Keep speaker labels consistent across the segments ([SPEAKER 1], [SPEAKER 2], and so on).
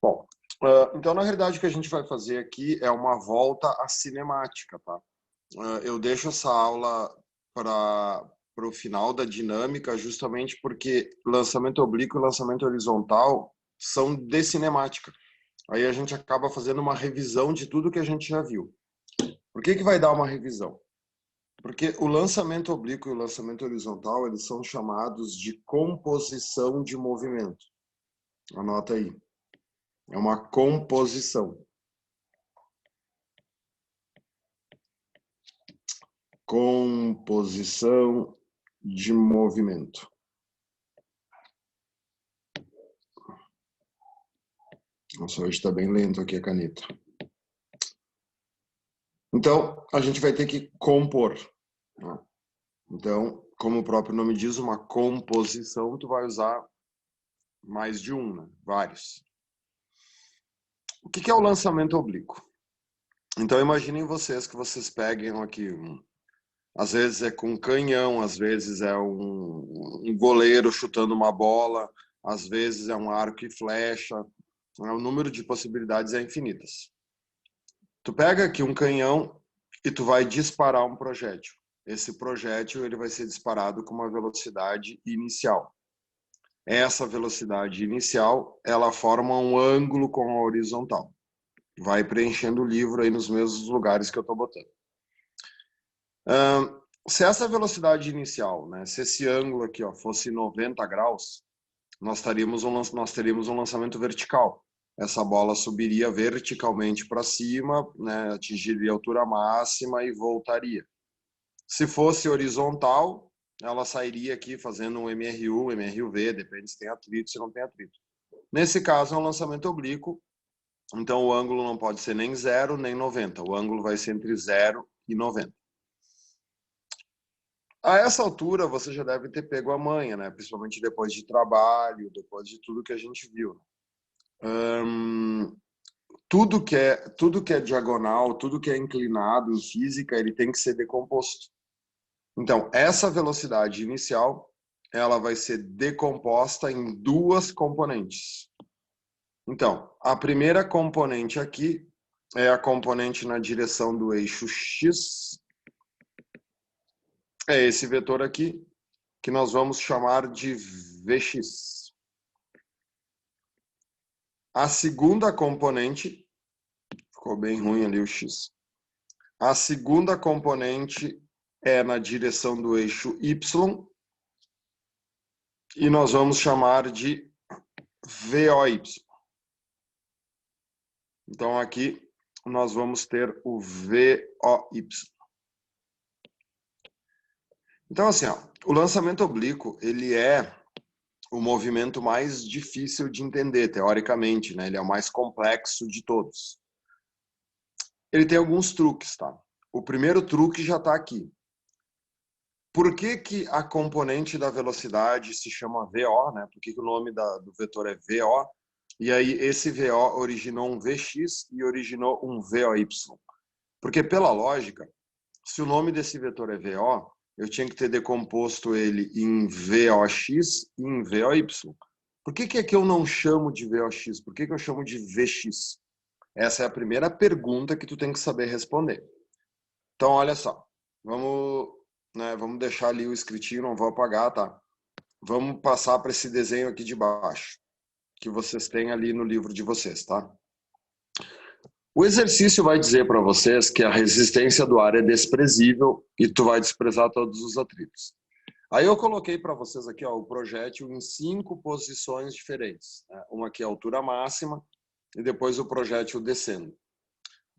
[SPEAKER 1] Bom, então na realidade o que a gente vai fazer aqui é uma volta à cinemática, tá? Eu deixo essa aula para o final da dinâmica justamente porque lançamento oblíquo e lançamento horizontal são de cinemática. Aí a gente acaba fazendo uma revisão de tudo que a gente já viu. Por que vai dar uma revisão? Porque o lançamento oblíquo e o lançamento horizontal, eles são chamados de composição de movimento. Anota aí. É uma composição. Composição de movimento. Nossa, hoje está bem lento aqui a caneta. Então, a gente vai ter que compor. Então, como o próprio nome diz, uma composição, tu vai usar mais de um, né? Vários. O que é o lançamento oblíquo? Então, imaginem vocês que vocês peguem aqui, às vezes é com canhão, às vezes é um goleiro chutando uma bola, às vezes é um arco e flecha, o número de possibilidades é infinitas. Tu pega aqui um canhão e tu vai disparar um projétil. Esse projétil ele vai ser disparado com uma velocidade inicial. Essa velocidade inicial, ela forma um ângulo com a horizontal. Vai preenchendo o livro aí nos mesmos lugares que eu estou botando. Se essa velocidade inicial, né, se esse ângulo aqui fosse 90 graus, nós teríamos um lançamento vertical. Essa bola subiria verticalmente para cima, né, atingiria a altura máxima e voltaria. Se fosse horizontal, ela sairia aqui fazendo um MRU, MRUV, depende se tem atrito, se não tem atrito. Nesse caso, é um lançamento oblíquo, então o ângulo não pode ser nem 0 nem 90. O ângulo vai ser entre 0 e 90. A essa altura, você já deve ter pego a manha, né? Principalmente depois de trabalho, depois de tudo que a gente viu. Tudo que é diagonal, tudo que é inclinado em física, ele tem que ser decomposto. Então, essa velocidade inicial, ela vai ser decomposta em duas componentes. Então, a primeira componente aqui é a componente na direção do eixo X. É esse vetor aqui, que nós vamos chamar de Vx. A segunda componente, ficou bem ruim ali o X. A segunda componente é na direção do eixo Y, e nós vamos chamar de VOY. Então aqui nós vamos ter o VOY. Então assim, o lançamento oblíquo, ele é o movimento mais difícil de entender, teoricamente, né? Ele é o mais complexo de todos. Ele tem alguns truques, tá? O primeiro truque já está aqui. Por que a componente da velocidade se chama VO, né? Por que o nome do vetor é VO? E aí esse VO originou um Vx e originou um VOY. Porque pela lógica, se o nome desse vetor é VO, eu tinha que ter decomposto ele em VOX e em VOY. Por que é que eu não chamo de VOX? Por que eu chamo de Vx? Essa é a primeira pergunta que tu tem que saber responder. Então, olha só. Vamos deixar ali o escritinho, não vou apagar, tá? Vamos passar para esse desenho aqui de baixo, que vocês têm ali no livro de vocês, tá? O exercício vai dizer para vocês que a resistência do ar é desprezível e tu vai desprezar todos os atritos. Aí eu coloquei para vocês aqui o projétil em 5 posições diferentes. Né? Uma aqui é a altura máxima e depois o projétil descendo.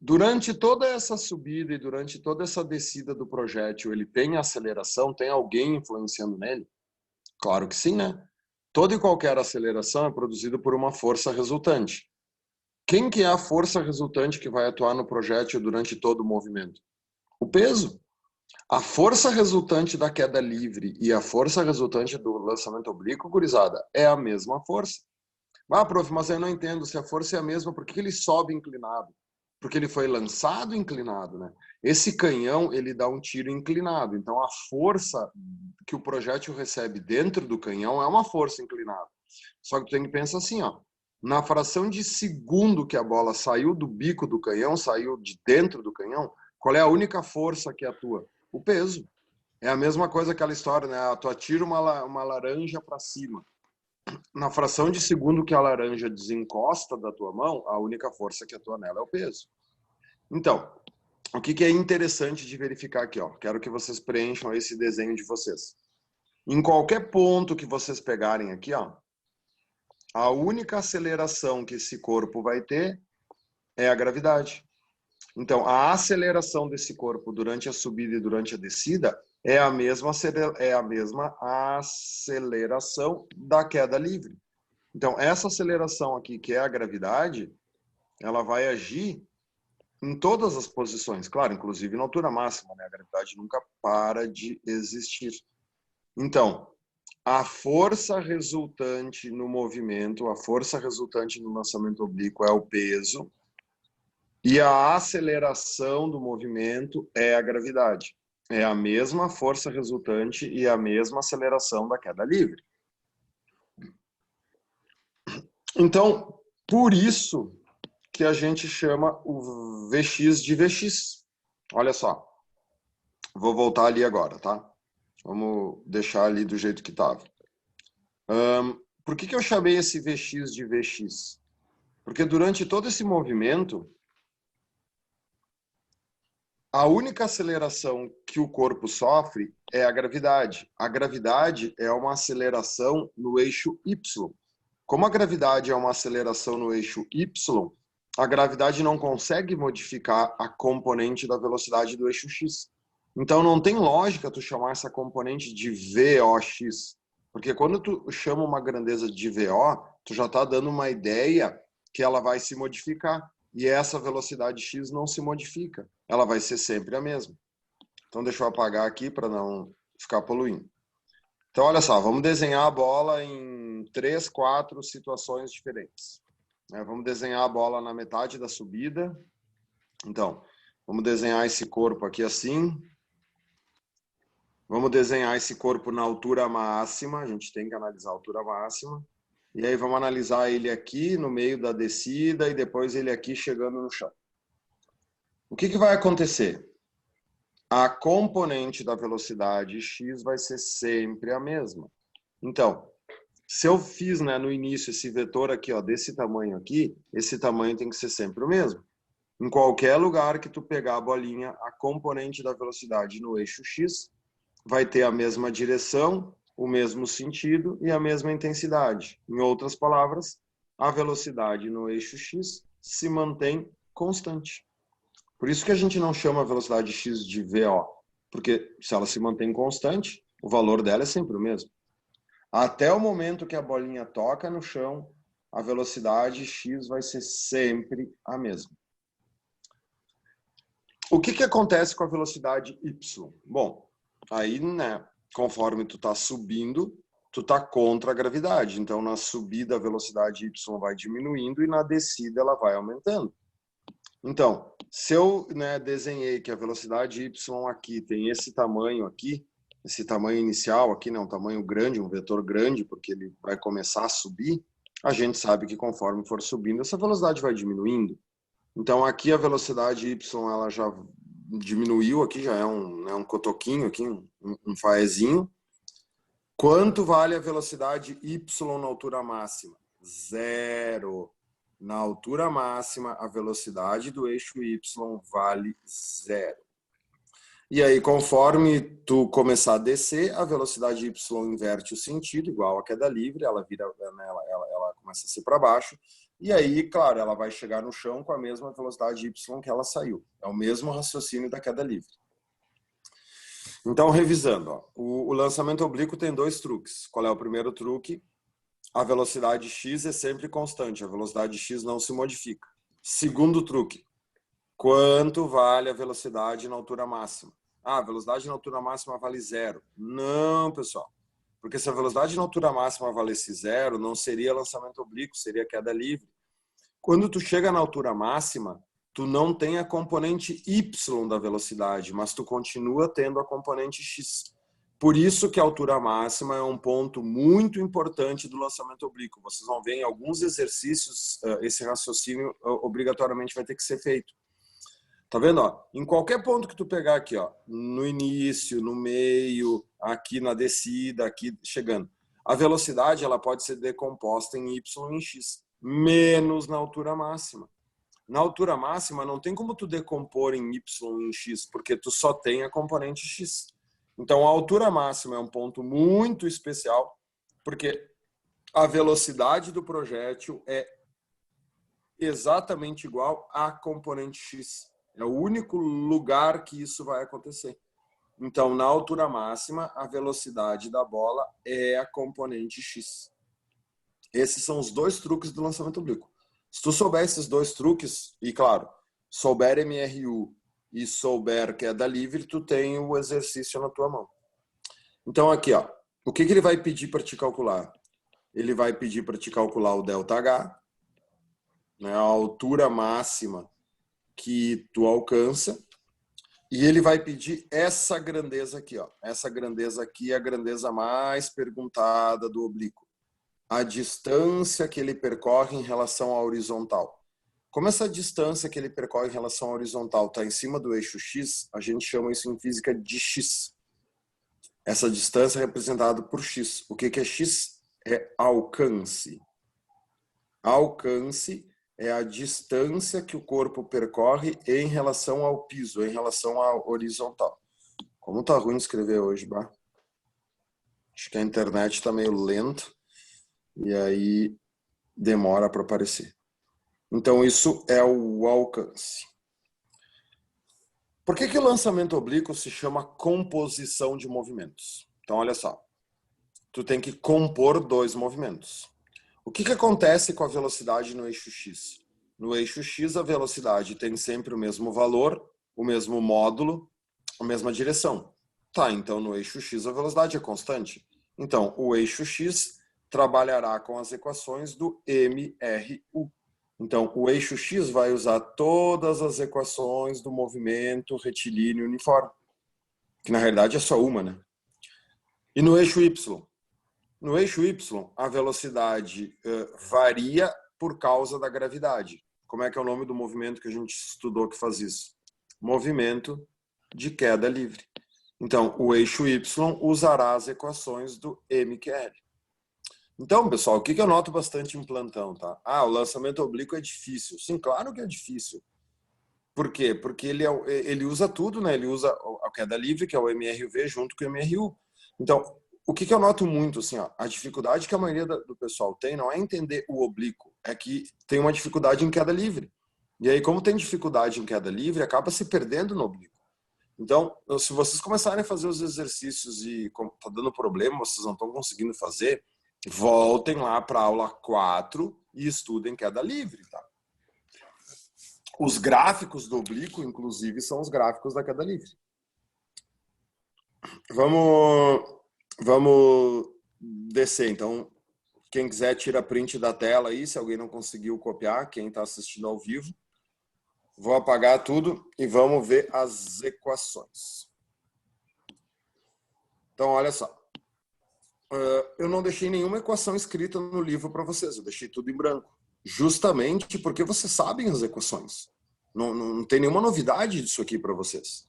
[SPEAKER 1] Durante toda essa subida e durante toda essa descida do projétil, ele tem aceleração? Tem alguém influenciando nele? Claro que sim, né? Toda e qualquer aceleração é produzida por uma força resultante. Quem que é a força resultante que vai atuar no projétil durante todo o movimento? O peso. A força resultante da queda livre e a força resultante do lançamento oblíquo, gurizada, é a mesma força. Ah, prof, mas eu não entendo, se a força é a mesma, por que ele sobe inclinado? Porque ele foi lançado inclinado, né? Esse canhão, ele dá um tiro inclinado, então a força que o projétil recebe dentro do canhão é uma força inclinada. Só que tu tem que pensar assim, ó, Na fração de segundo que a bola saiu do bico do canhão, saiu de dentro do canhão, qual é a única força que atua? O peso. É a mesma coisa aquela história, né? Tu atira uma laranja para cima. Na fração de segundo que a laranja desencosta da tua mão, a única força que atua nela é o peso. Então, o que é interessante de verificar aqui, ó? Quero que vocês preencham esse desenho de vocês. Em qualquer ponto que vocês pegarem aqui, ó, a única aceleração que esse corpo vai ter é a gravidade. Então, a aceleração desse corpo durante a subida e durante a descida é a mesma aceleração da queda livre. Então, essa aceleração aqui, que é a gravidade, ela vai agir em todas as posições, claro, inclusive na altura máxima, né? A gravidade nunca para de existir. Então, a força resultante no movimento, a força resultante no lançamento oblíquo é o peso, e a aceleração do movimento é a gravidade. É a mesma força resultante e a mesma aceleração da queda livre. Então, por isso que a gente chama o Vx de Vx. Olha só. Vou voltar ali agora, tá? Vamos deixar ali do jeito que estava. Por que eu chamei esse Vx de Vx? Porque durante todo esse movimento, a única aceleração que o corpo sofre é a gravidade. A gravidade é uma aceleração no eixo Y. Como a gravidade é uma aceleração no eixo Y, a gravidade não consegue modificar a componente da velocidade do eixo X. Então não tem lógica tu chamar essa componente de VOX. Porque quando tu chama uma grandeza de VO, tu já está dando uma ideia que ela vai se modificar. E essa velocidade x não se modifica. Ela vai ser sempre a mesma. Então, deixa eu apagar aqui para não ficar poluindo. Então, olha só, vamos desenhar a bola em 3, 4 situações diferentes. Vamos desenhar a bola na metade da subida. Então, vamos desenhar esse corpo aqui assim. Vamos desenhar esse corpo na altura máxima. A gente tem que analisar a altura máxima. E aí vamos analisar ele aqui no meio da descida e depois ele aqui chegando no chão. O que vai acontecer? A componente da velocidade x vai ser sempre a mesma. Então, se eu fiz, né, no início esse vetor aqui, ó, desse tamanho aqui, esse tamanho tem que ser sempre o mesmo. Em qualquer lugar que tu pegar a bolinha, a componente da velocidade no eixo x vai ter a mesma direção, o mesmo sentido e a mesma intensidade. Em outras palavras, a velocidade no eixo x se mantém constante. Por isso que a gente não chama a velocidade x de VO, porque se ela se mantém constante, o valor dela é sempre o mesmo. Até o momento que a bolinha toca no chão, a velocidade x vai ser sempre a mesma. O que acontece com a velocidade y? Bom, aí, né, conforme tu tá subindo, tu tá contra a gravidade. Então, na subida, a velocidade y vai diminuindo e na descida ela vai aumentando. Então, se eu, né, desenhei que a velocidade y aqui tem esse tamanho aqui, esse tamanho inicial aqui, né, um tamanho grande, um vetor grande, porque ele vai começar a subir, a gente sabe que conforme for subindo, essa velocidade vai diminuindo. Então, aqui a velocidade y ela já diminuiu, aqui já é um cotoquinho, aqui, um faezinho. Quanto vale a velocidade y na altura máxima? 0. Na altura máxima, a velocidade do eixo y vale 0. E aí, conforme tu começar a descer, a velocidade y inverte o sentido, igual a queda livre, ela vira, ela começa a ser para baixo. E aí, claro, ela vai chegar no chão com a mesma velocidade y que ela saiu. É o mesmo raciocínio da queda livre. Então, revisando, ó, o lançamento oblíquo tem 2 truques. Qual é o primeiro truque? A velocidade x é sempre constante, a velocidade x não se modifica. Segundo truque, quanto vale a velocidade na altura máxima? Ah, a velocidade na altura máxima vale 0. Não, pessoal. Porque se a velocidade na altura máxima valesse 0, não seria lançamento oblíquo, seria queda livre. Quando tu chega na altura máxima, tu não tem a componente y da velocidade, mas tu continua tendo a componente x. Por isso que a altura máxima é um ponto muito importante do lançamento oblíquo. Vocês vão ver em alguns exercícios, esse raciocínio obrigatoriamente vai ter que ser feito. Tá vendo? Ó? Em qualquer ponto que tu pegar aqui, ó, no início, no meio, aqui na descida, aqui chegando, a velocidade ela pode ser decomposta em y e em x, menos na altura máxima. Na altura máxima não tem como tu decompor em y e em x, porque tu só tem a componente x. Então a altura máxima é um ponto muito especial, porque a velocidade do projétil é exatamente igual à componente x. É o único lugar que isso vai acontecer. Então, na altura máxima, a velocidade da bola é a componente x. Esses são os dois truques do lançamento oblíquo. Se tu souber esses dois truques, e claro, souber MRU e souber queda livre, tu tem o exercício na tua mão. Então, aqui, ó, o que ele vai pedir para te calcular? Ele vai pedir para te calcular o ΔH, né, a altura máxima que tu alcança, e ele vai pedir essa grandeza aqui, ó. Essa grandeza aqui é a grandeza mais perguntada do oblíquo. A distância que ele percorre em relação à horizontal. Como essa distância que ele percorre em relação à horizontal está em cima do eixo x, a gente chama isso em física de x. Essa distância é representada por x. O que é x? É alcance. Alcance é a distância que o corpo percorre em relação ao piso, em relação à horizontal. Como tá ruim de escrever hoje, bah? Acho que a internet está meio lenta e aí demora para aparecer. Então isso é o alcance. Por que o lançamento oblíquo se chama composição de movimentos? Então olha só, tu tem que compor dois movimentos. O que acontece com a velocidade no eixo x? No eixo x, a velocidade tem sempre o mesmo valor, o mesmo módulo, a mesma direção. Tá, então no eixo x a velocidade é constante. Então, o eixo x trabalhará com as equações do MRU. Então, o eixo x vai usar todas as equações do movimento retilíneo uniforme, que na realidade é só uma, né? E no eixo y? No eixo y, a velocidade varia por causa da gravidade. Como é que é o nome do movimento que a gente estudou que faz isso? Movimento de queda livre. Então, o eixo y usará as equações do MQL. Então, pessoal, o que eu noto bastante em plantão, tá? Ah, o lançamento oblíquo é difícil. Sim, claro que é difícil. Por quê? Porque ele usa tudo, né? Ele usa a queda livre, que é o MRV, junto com o MRU. Então, o que eu noto muito, assim, ó, a dificuldade que a maioria do pessoal tem não é entender o oblíquo, é que tem uma dificuldade em queda livre. E aí, como tem dificuldade em queda livre, acaba se perdendo no oblíquo. Então, se vocês começarem a fazer os exercícios e tá dando problema, vocês não estão conseguindo fazer, voltem lá para a aula 4 e estudem queda livre, tá? Os gráficos do oblíquo, inclusive, são os gráficos da queda livre. Vamos descer. Então, quem quiser, tira print da tela aí, se alguém não conseguiu copiar, quem está assistindo ao vivo. Vou apagar tudo e vamos ver as equações. Então, olha só. Eu não deixei nenhuma equação escrita no livro para vocês, eu deixei tudo em branco. Justamente porque vocês sabem as equações. Não tem nenhuma novidade disso aqui para vocês.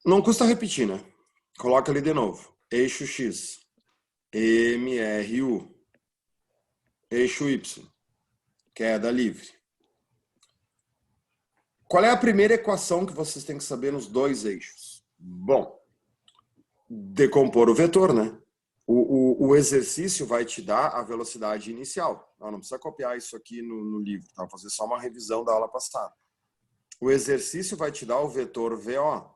[SPEAKER 1] Não custa repetir, né? Coloca ali de novo. Eixo X, MRU. Eixo Y, queda livre. Qual é a primeira equação que vocês têm que saber nos dois eixos? Bom, decompor o vetor, né? O exercício vai te dar a velocidade inicial. Não precisa copiar isso aqui no livro, tá? Vou fazer só uma revisão da aula passada. O exercício vai te dar o vetor VO.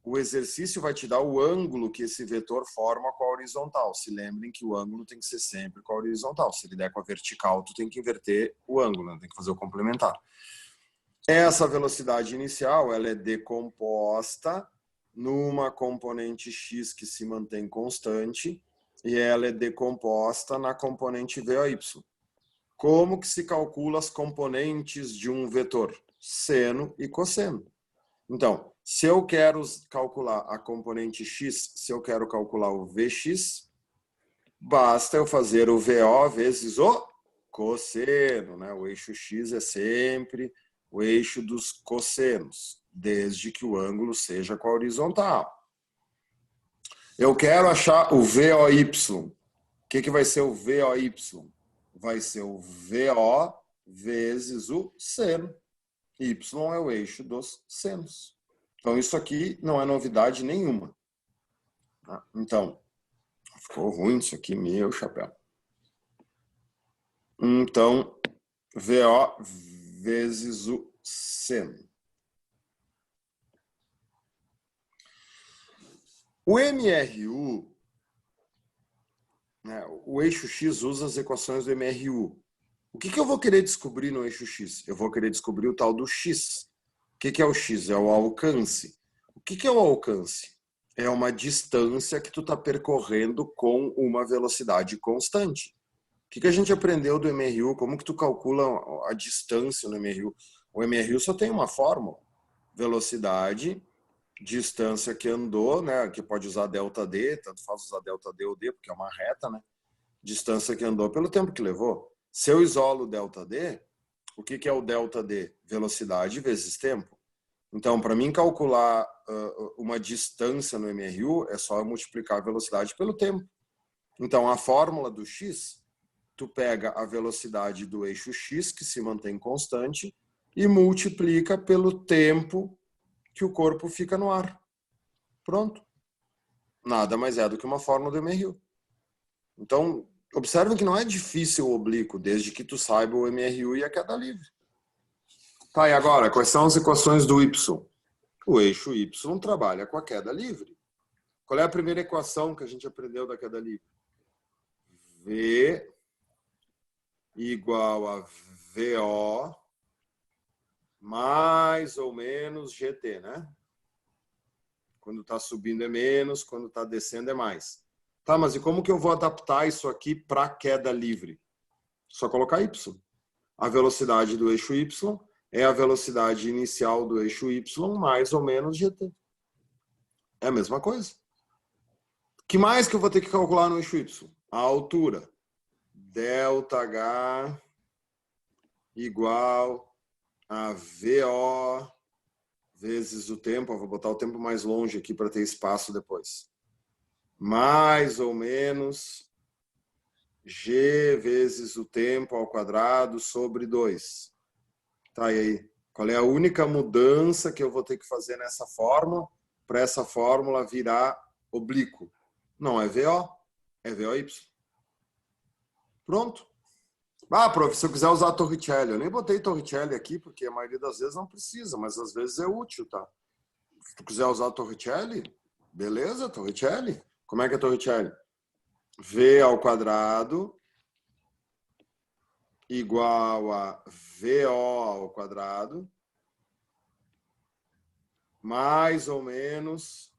[SPEAKER 1] O exercício vai te dar o ângulo que esse vetor forma com a horizontal. Se lembrem que o ângulo tem que ser sempre com a horizontal. Se ele der com a vertical, tu tem que inverter o ângulo, né? Tem que fazer o complementar. Essa velocidade inicial, ela é decomposta numa componente x que se mantém constante e ela é decomposta na componente VOY. Como que se calcula as componentes de um vetor? Seno e cosseno. Então, Se eu quero calcular a componente x, se eu quero calcular o Vx, basta eu fazer o VO vezes o cosseno, né? O eixo x é sempre o eixo dos cossenos, desde que o ângulo seja com a horizontal. Eu quero achar o VOY. O que vai ser o VOY? Vai ser o VO vezes o seno. Y é o eixo dos senos. Então, isso aqui não é novidade nenhuma. Então, ficou ruim isso aqui, meu chapéu. Então, VO vezes o seno. O MRU, né, o eixo X usa as equações do MRU. O que eu vou querer descobrir no eixo X? Eu vou querer descobrir o tal do X. O que é o X? É o alcance. O que é o alcance? É uma distância que tu está percorrendo com uma velocidade constante. O que a gente aprendeu do MRU? Como que tu calcula a distância no MRU? O MRU só tem uma fórmula. Velocidade, distância que andou, né? Que pode usar ΔD, tanto faz usar ΔD ou D, porque é uma reta, né? Distância que andou pelo tempo que levou. Se eu isolo o ΔD, o que é o ΔD? Velocidade vezes tempo. Então, para mim calcular uma distância no MRU, é só eu multiplicar a velocidade pelo tempo. Então, a fórmula do X, tu pega a velocidade do eixo X, que se mantém constante, e multiplica pelo tempo que o corpo fica no ar. Pronto. Nada mais é do que uma fórmula do MRU. Então, observe que não é difícil o oblíquo, desde que tu saiba o MRU e a queda livre. Tá, e agora, quais são as equações do Y? O eixo Y trabalha com a queda livre. Qual é a primeira equação que a gente aprendeu da queda livre? V igual a VO mais ou menos GT, né? Quando está subindo é menos, quando está descendo é mais. Tá, mas e como que eu vou adaptar isso aqui para queda livre? Só colocar Y. A velocidade do eixo Y é a velocidade inicial do eixo Y mais ou menos GT. É a mesma coisa. O que mais que eu vou ter que calcular no eixo Y? A altura. ΔH igual a VO vezes o tempo. Eu vou botar o tempo mais longe aqui para ter espaço depois. Mais ou menos G vezes o tempo ao quadrado sobre 2. Tá, e aí? Qual é a única mudança que eu vou ter que fazer nessa fórmula para essa fórmula virar oblíquo? Não é VO, é VOY. Pronto. Ah, prof, se eu quiser usar Torricelli, eu nem botei Torricelli aqui, porque a maioria das vezes não precisa, mas às vezes é útil, tá? Se tu quiser usar Torricelli, beleza, Torricelli. Como é que é Torricelli? V ao quadrado igual a VO ao quadrado mais ou menos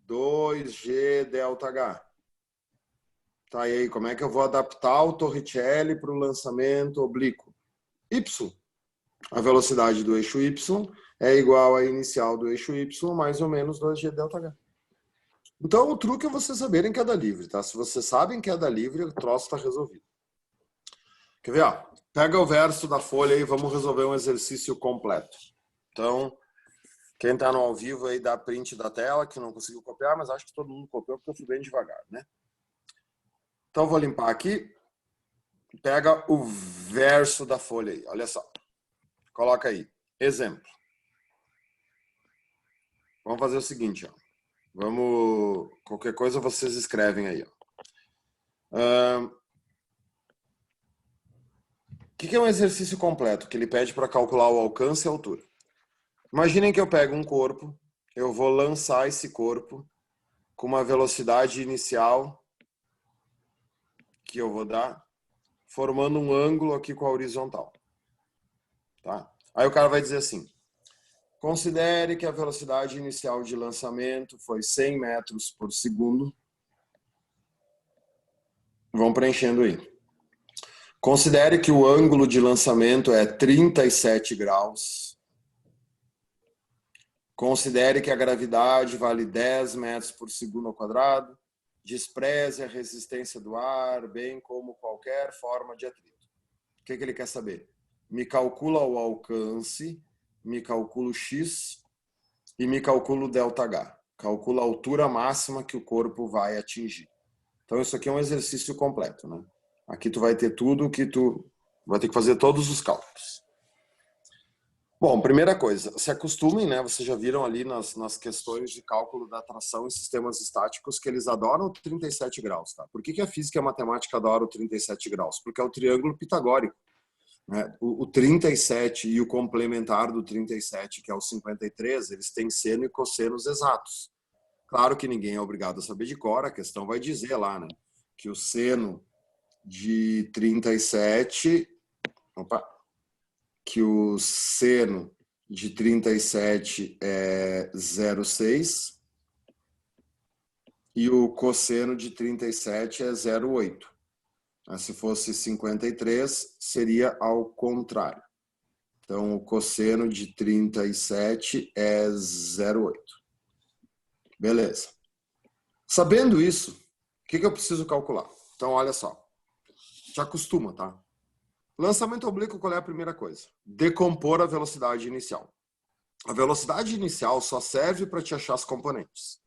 [SPEAKER 1] 2G ΔH. Tá, e aí, como é que eu vou adaptar o Torricelli para o lançamento oblíquo? Y. A velocidade do eixo Y é igual à inicial do eixo Y mais ou menos 2G ΔH. Então, o truque é você saber em queda livre, tá? Se você sabe em queda livre, o troço está resolvido. Quer ver? Ó? Pega o verso da folha e vamos resolver um exercício completo. Então, quem está no ao vivo aí dá print da tela, que não conseguiu copiar, mas acho que todo mundo copiou porque eu fui bem devagar, né? Então, vou limpar aqui. Pega o verso da folha aí, olha só. Coloca aí, exemplo. Vamos fazer o seguinte, ó. Vamos, qualquer coisa vocês escrevem aí, ó. O que é um exercício completo? Que ele pede para calcular o alcance e a altura. Imaginem que eu pego um corpo, eu vou lançar esse corpo com uma velocidade inicial que eu vou dar, formando um ângulo aqui com a horizontal. Tá? Aí o cara vai dizer assim, considere que a velocidade inicial de lançamento foi 100 metros por segundo. Vão preenchendo aí. Considere que o ângulo de lançamento é 37 graus. Considere que a gravidade vale 10 metros por segundo ao quadrado. Despreze a resistência do ar, bem como qualquer forma de atrito. O que ele quer saber? Me calcula o alcance, me calcula o x e me calcula o ΔH. Calcula a altura máxima que o corpo vai atingir. Então, isso aqui é um exercício completo, né? Aqui tu vai ter tudo que tu vai ter que fazer todos os cálculos. Bom, primeira coisa, se acostumem, né? Vocês já viram ali nas questões de cálculo da tração em sistemas estáticos que eles adoram 37 graus, tá? Por que a física e a matemática adoram 37 graus? Porque é o triângulo pitagórico, né? O 37 e o complementar do 37, que é o 53, eles têm seno e cossenos exatos. Claro que ninguém é obrigado a saber de cor, a questão vai dizer lá, né? Que o seno de 37... Opa! Que o seno de 37 é 0,6 e o cosseno de 37 é 0,8. Se fosse 53, seria ao contrário. Então, o cosseno de 37 é 0,8. Beleza. Sabendo isso, o que eu preciso calcular? Então, olha só. Te acostuma, tá? Lançamento oblíquo, qual é a primeira coisa? Decompor a velocidade inicial. A velocidade inicial só serve para te achar as componentes.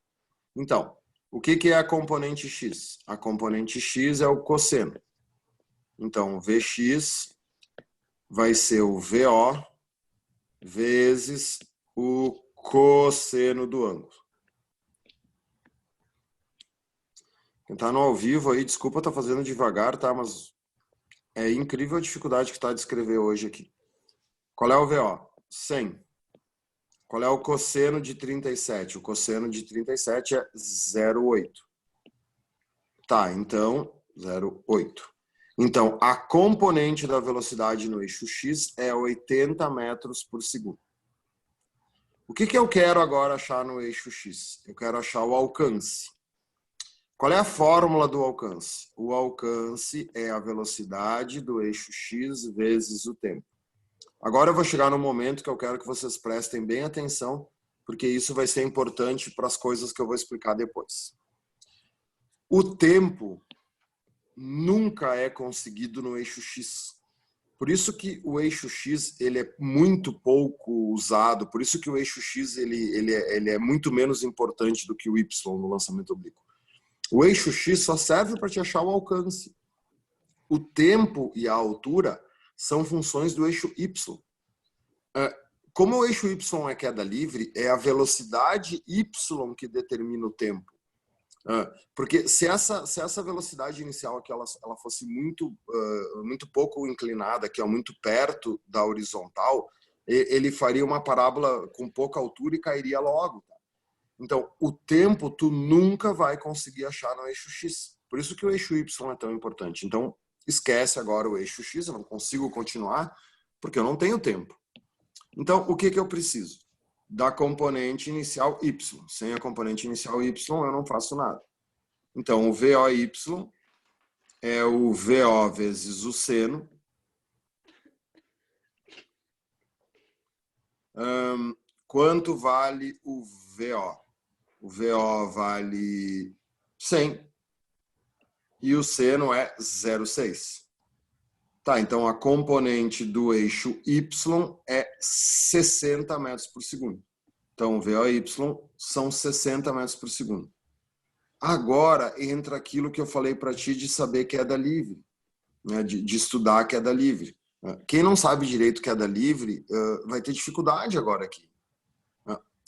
[SPEAKER 1] Então, o que é a componente x? A componente x é o cosseno. Então, Vx vai ser o VO vezes o cosseno do ângulo. Quem está no ao vivo aí, desculpa estar fazendo devagar, tá? Mas é incrível a dificuldade que está de escrever hoje aqui. Qual é o VO? 100. Qual é o cosseno de 37? O cosseno de 37 é 0,8. Tá, então, 0,8. Então, a componente da velocidade no eixo x é 80 metros por segundo. O que eu quero agora achar no eixo x? Eu quero achar o alcance. Qual é a fórmula do alcance? O alcance é a velocidade do eixo x vezes o tempo. Agora eu vou chegar no momento que eu quero que vocês prestem bem atenção, porque isso vai ser importante para as coisas que eu vou explicar depois. O tempo nunca é conseguido no eixo x. Por isso que o eixo x ele é muito pouco usado, por isso que o eixo x ele é muito menos importante do que o y no lançamento oblíquo. O eixo x só serve para te achar o alcance. O tempo e a altura são funções do eixo y. Como o eixo y é queda livre, é a velocidade y que determina o tempo. Porque se essa velocidade inicial aqui, ela fosse muito pouco inclinada, que é muito perto da horizontal, ele faria uma parábola com pouca altura e cairia logo. Tá? Então, o tempo tu nunca vai conseguir achar no eixo x. Por isso que o eixo y é tão importante. Então, esquece agora o eixo x, eu não consigo continuar, porque eu não tenho tempo. Então, o que eu preciso? Da componente inicial y. Sem a componente inicial y, eu não faço nada. Então, o VOY é o VO vezes o seno. Quanto vale o VO? O VO vale 100 e o seno é 0,6. Tá, então a componente do eixo Y é 60 metros por segundo. Então, o VOY são 60 metros por segundo. Agora entra aquilo que eu falei para ti de saber queda livre, né? de estudar queda livre. Quem não sabe direito queda livre vai ter dificuldade agora aqui.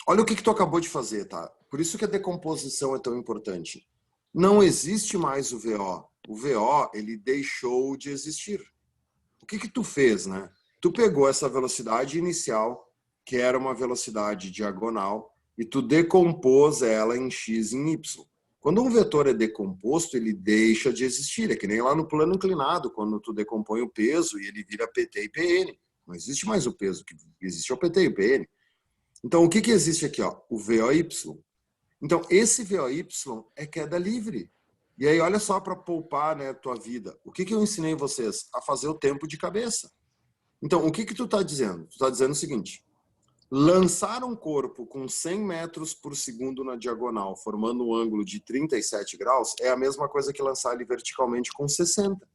[SPEAKER 1] Olha o que tu acabou de fazer, tá? Por isso que a decomposição é tão importante. Não existe mais o VO. O VO, ele deixou de existir. O que tu fez, né? Tu pegou essa velocidade inicial, que era uma velocidade diagonal, e tu decompôs ela em x e em y. Quando um vetor é decomposto, ele deixa de existir. É que nem lá no plano inclinado, quando tu decompõe o peso e ele vira PT e PN. Não existe mais o peso, que existe é o PT e o PN. Então, o que existe aqui? Ó? O VOY. Então, esse VOY é queda livre. E aí, olha só para poupar, né, tua vida. O que eu ensinei vocês? A fazer o tempo de cabeça. Então, o que tu está dizendo? Tu está dizendo o seguinte. Lançar um corpo com 100 metros por segundo na diagonal, formando um ângulo de 37 graus, é a mesma coisa que lançar ele verticalmente com 60.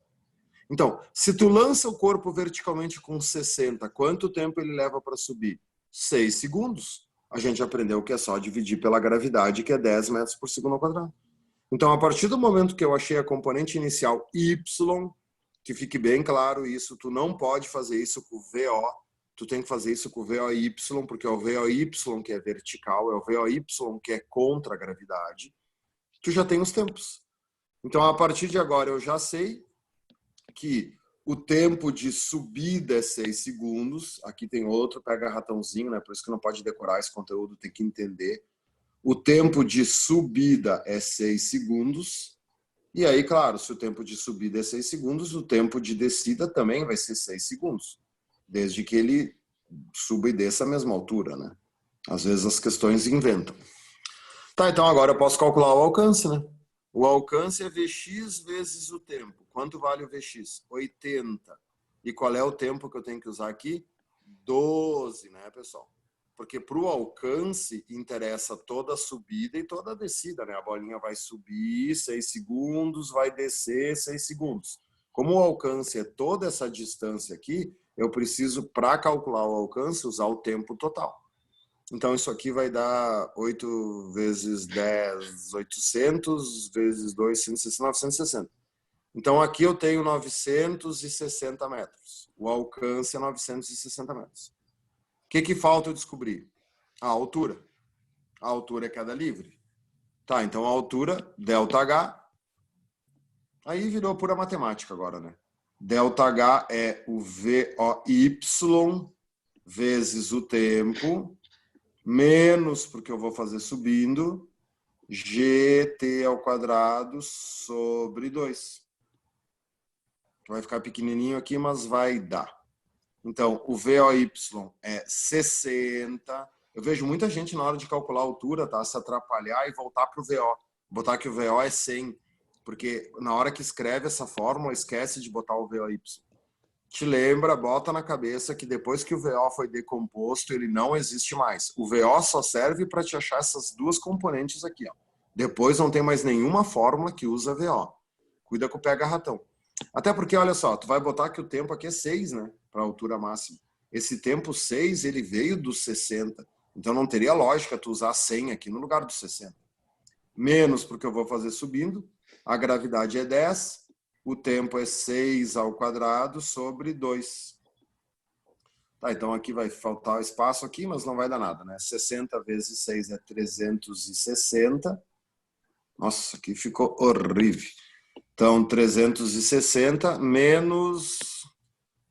[SPEAKER 1] Então, se tu lança o corpo verticalmente com 60, quanto tempo ele leva para subir? 6 segundos. A gente aprendeu que é só dividir pela gravidade, que é 10 metros por segundo ao quadrado. Então, a partir do momento que eu achei a componente inicial y, que fique bem claro isso, tu não pode fazer isso com VO, tu tem que fazer isso com VOY, porque é o VOY que é vertical, é o VOY que é contra a gravidade. Tu já tem os tempos. Então, a partir de agora, eu já sei que o tempo de subida é 6 segundos. Aqui tem outro, pega ratãozinho, né? Por isso que não pode decorar esse conteúdo, tem que entender. O tempo de subida é 6 segundos. E aí, claro, se o tempo de subida é 6 segundos, o tempo de descida também vai ser 6 segundos. Desde que ele suba e desça a mesma altura, né? Às vezes as questões inventam. Tá, então agora eu posso calcular o alcance, né? O alcance é Vx vezes o tempo. Quanto vale o Vx? 80. E qual é o tempo que eu tenho que usar aqui? 12, né, pessoal? Porque para o alcance interessa toda a subida e toda a descida, né? A bolinha vai subir 6 segundos, vai descer 6 segundos. Como o alcance é toda essa distância aqui, eu preciso, para calcular o alcance, usar o tempo total. Então, isso aqui vai dar 8 vezes 10, 800, vezes 2, 160, 960. Então, aqui eu tenho 960 metros. O alcance é 960 metros. O que falta eu descobrir? A altura. A altura é queda livre. Tá, então a altura, ΔH, aí virou pura matemática agora, né? ΔH é o VOY vezes o tempo, menos, porque eu vou fazer subindo, GT ao quadrado sobre 2. Vai ficar pequenininho aqui, mas vai dar. Então, o VOY é 60. Eu vejo muita gente na hora de calcular a altura, tá? Se atrapalhar e voltar para o VO. Botar que o VO é 100. Porque na hora que escreve essa fórmula, esquece de botar o VOY. Te lembra, bota na cabeça que depois que o VO foi decomposto, ele não existe mais. O VO só serve para te achar essas duas componentes aqui, ó. Depois não tem mais nenhuma fórmula que usa VO. Cuida com o pega ratão. Até porque, olha só, tu vai botar que o tempo aqui é 6, né? Para a altura máxima. Esse tempo 6, ele veio dos 60. Então não teria lógica tu usar 100 aqui no lugar dos 60. Menos porque eu vou fazer subindo. A gravidade é 10. O tempo é 6 ao quadrado sobre 2. Tá, então aqui vai faltar espaço aqui, mas não vai dar nada, né? 60 vezes 6 é 360. Nossa, aqui ficou horrível. Então, 360 menos,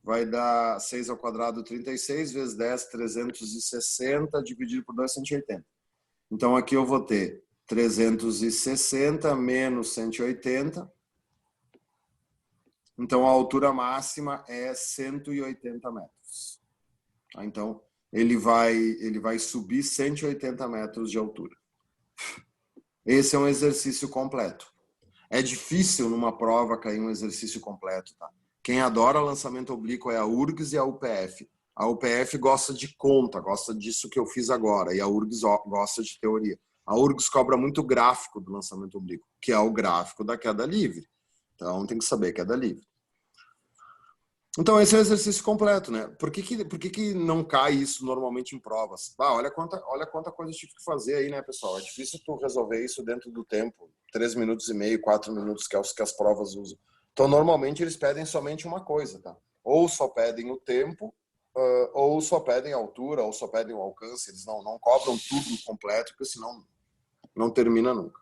[SPEAKER 1] vai dar 6 ao quadrado, 36, vezes 10, 360, dividido por 2, 180. Então, aqui eu vou ter 360 menos 180. Então, a altura máxima é 180 metros. Então, ele vai subir 180 metros de altura. Esse é um exercício completo. É difícil numa prova cair um exercício completo, tá? Quem adora lançamento oblíquo é a URGS e a UPF. A UPF gosta de conta, gosta disso que eu fiz agora, e a URGS gosta de teoria. A URGS cobra muito gráfico do lançamento oblíquo, que é o gráfico da queda livre. Então tem que saber queda livre. Então esse é o exercício completo, né? Por que não cai isso normalmente em provas? Olha quanta coisa eu tive que fazer aí, né, pessoal? É difícil tu resolver isso dentro do tempo, 3 minutos e meio, 4 minutos, que é os que as provas usam. Então normalmente eles pedem somente uma coisa, tá? Ou só pedem o tempo, ou só pedem a altura, ou só pedem o alcance. Eles não cobram tudo completo, porque senão não termina nunca.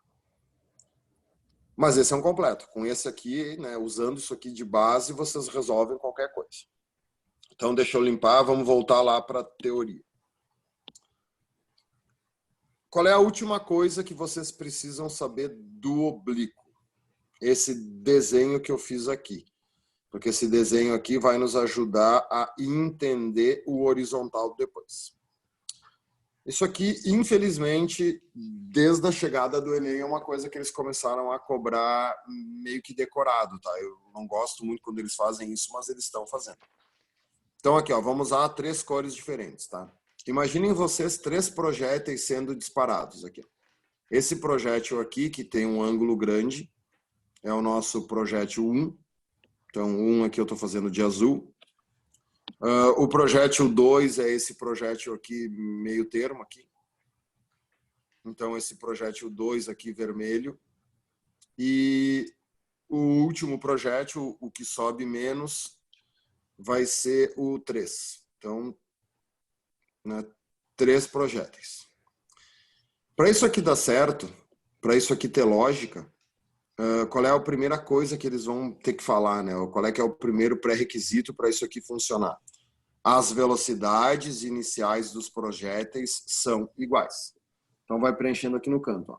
[SPEAKER 1] Mas esse é um completo. Com esse aqui, né, usando isso aqui de base, vocês resolvem qualquer coisa. Então, deixa eu limpar, vamos voltar lá para a teoria. Qual é a última coisa que vocês precisam saber do oblíquo? Esse desenho que eu fiz aqui. Porque esse desenho aqui vai nos ajudar a entender o horizontal depois. Isso aqui, infelizmente, desde a chegada do Enem, é uma coisa que eles começaram a cobrar meio que decorado, tá? Eu não gosto muito quando eles fazem isso, mas eles estão fazendo. Então, aqui, ó, vamos usar 3 cores diferentes, tá? Imaginem vocês 3 projéteis sendo disparados aqui. Esse projétil aqui, que tem um ângulo grande, é o nosso projétil 1. Então, 1 aqui eu estou fazendo de azul. O projétil 2 é esse projétil aqui, meio termo aqui. Então, esse projétil 2 aqui, vermelho. E o último projétil, o que sobe menos, vai ser o 3. Então, né, 3 projéteis. Para isso aqui dar certo, para isso aqui ter lógica, qual é a primeira coisa que eles vão ter que falar, né? Qual é que é o primeiro pré-requisito para isso aqui funcionar? As velocidades iniciais dos projéteis são iguais. Então, vai preenchendo aqui no canto. Ó.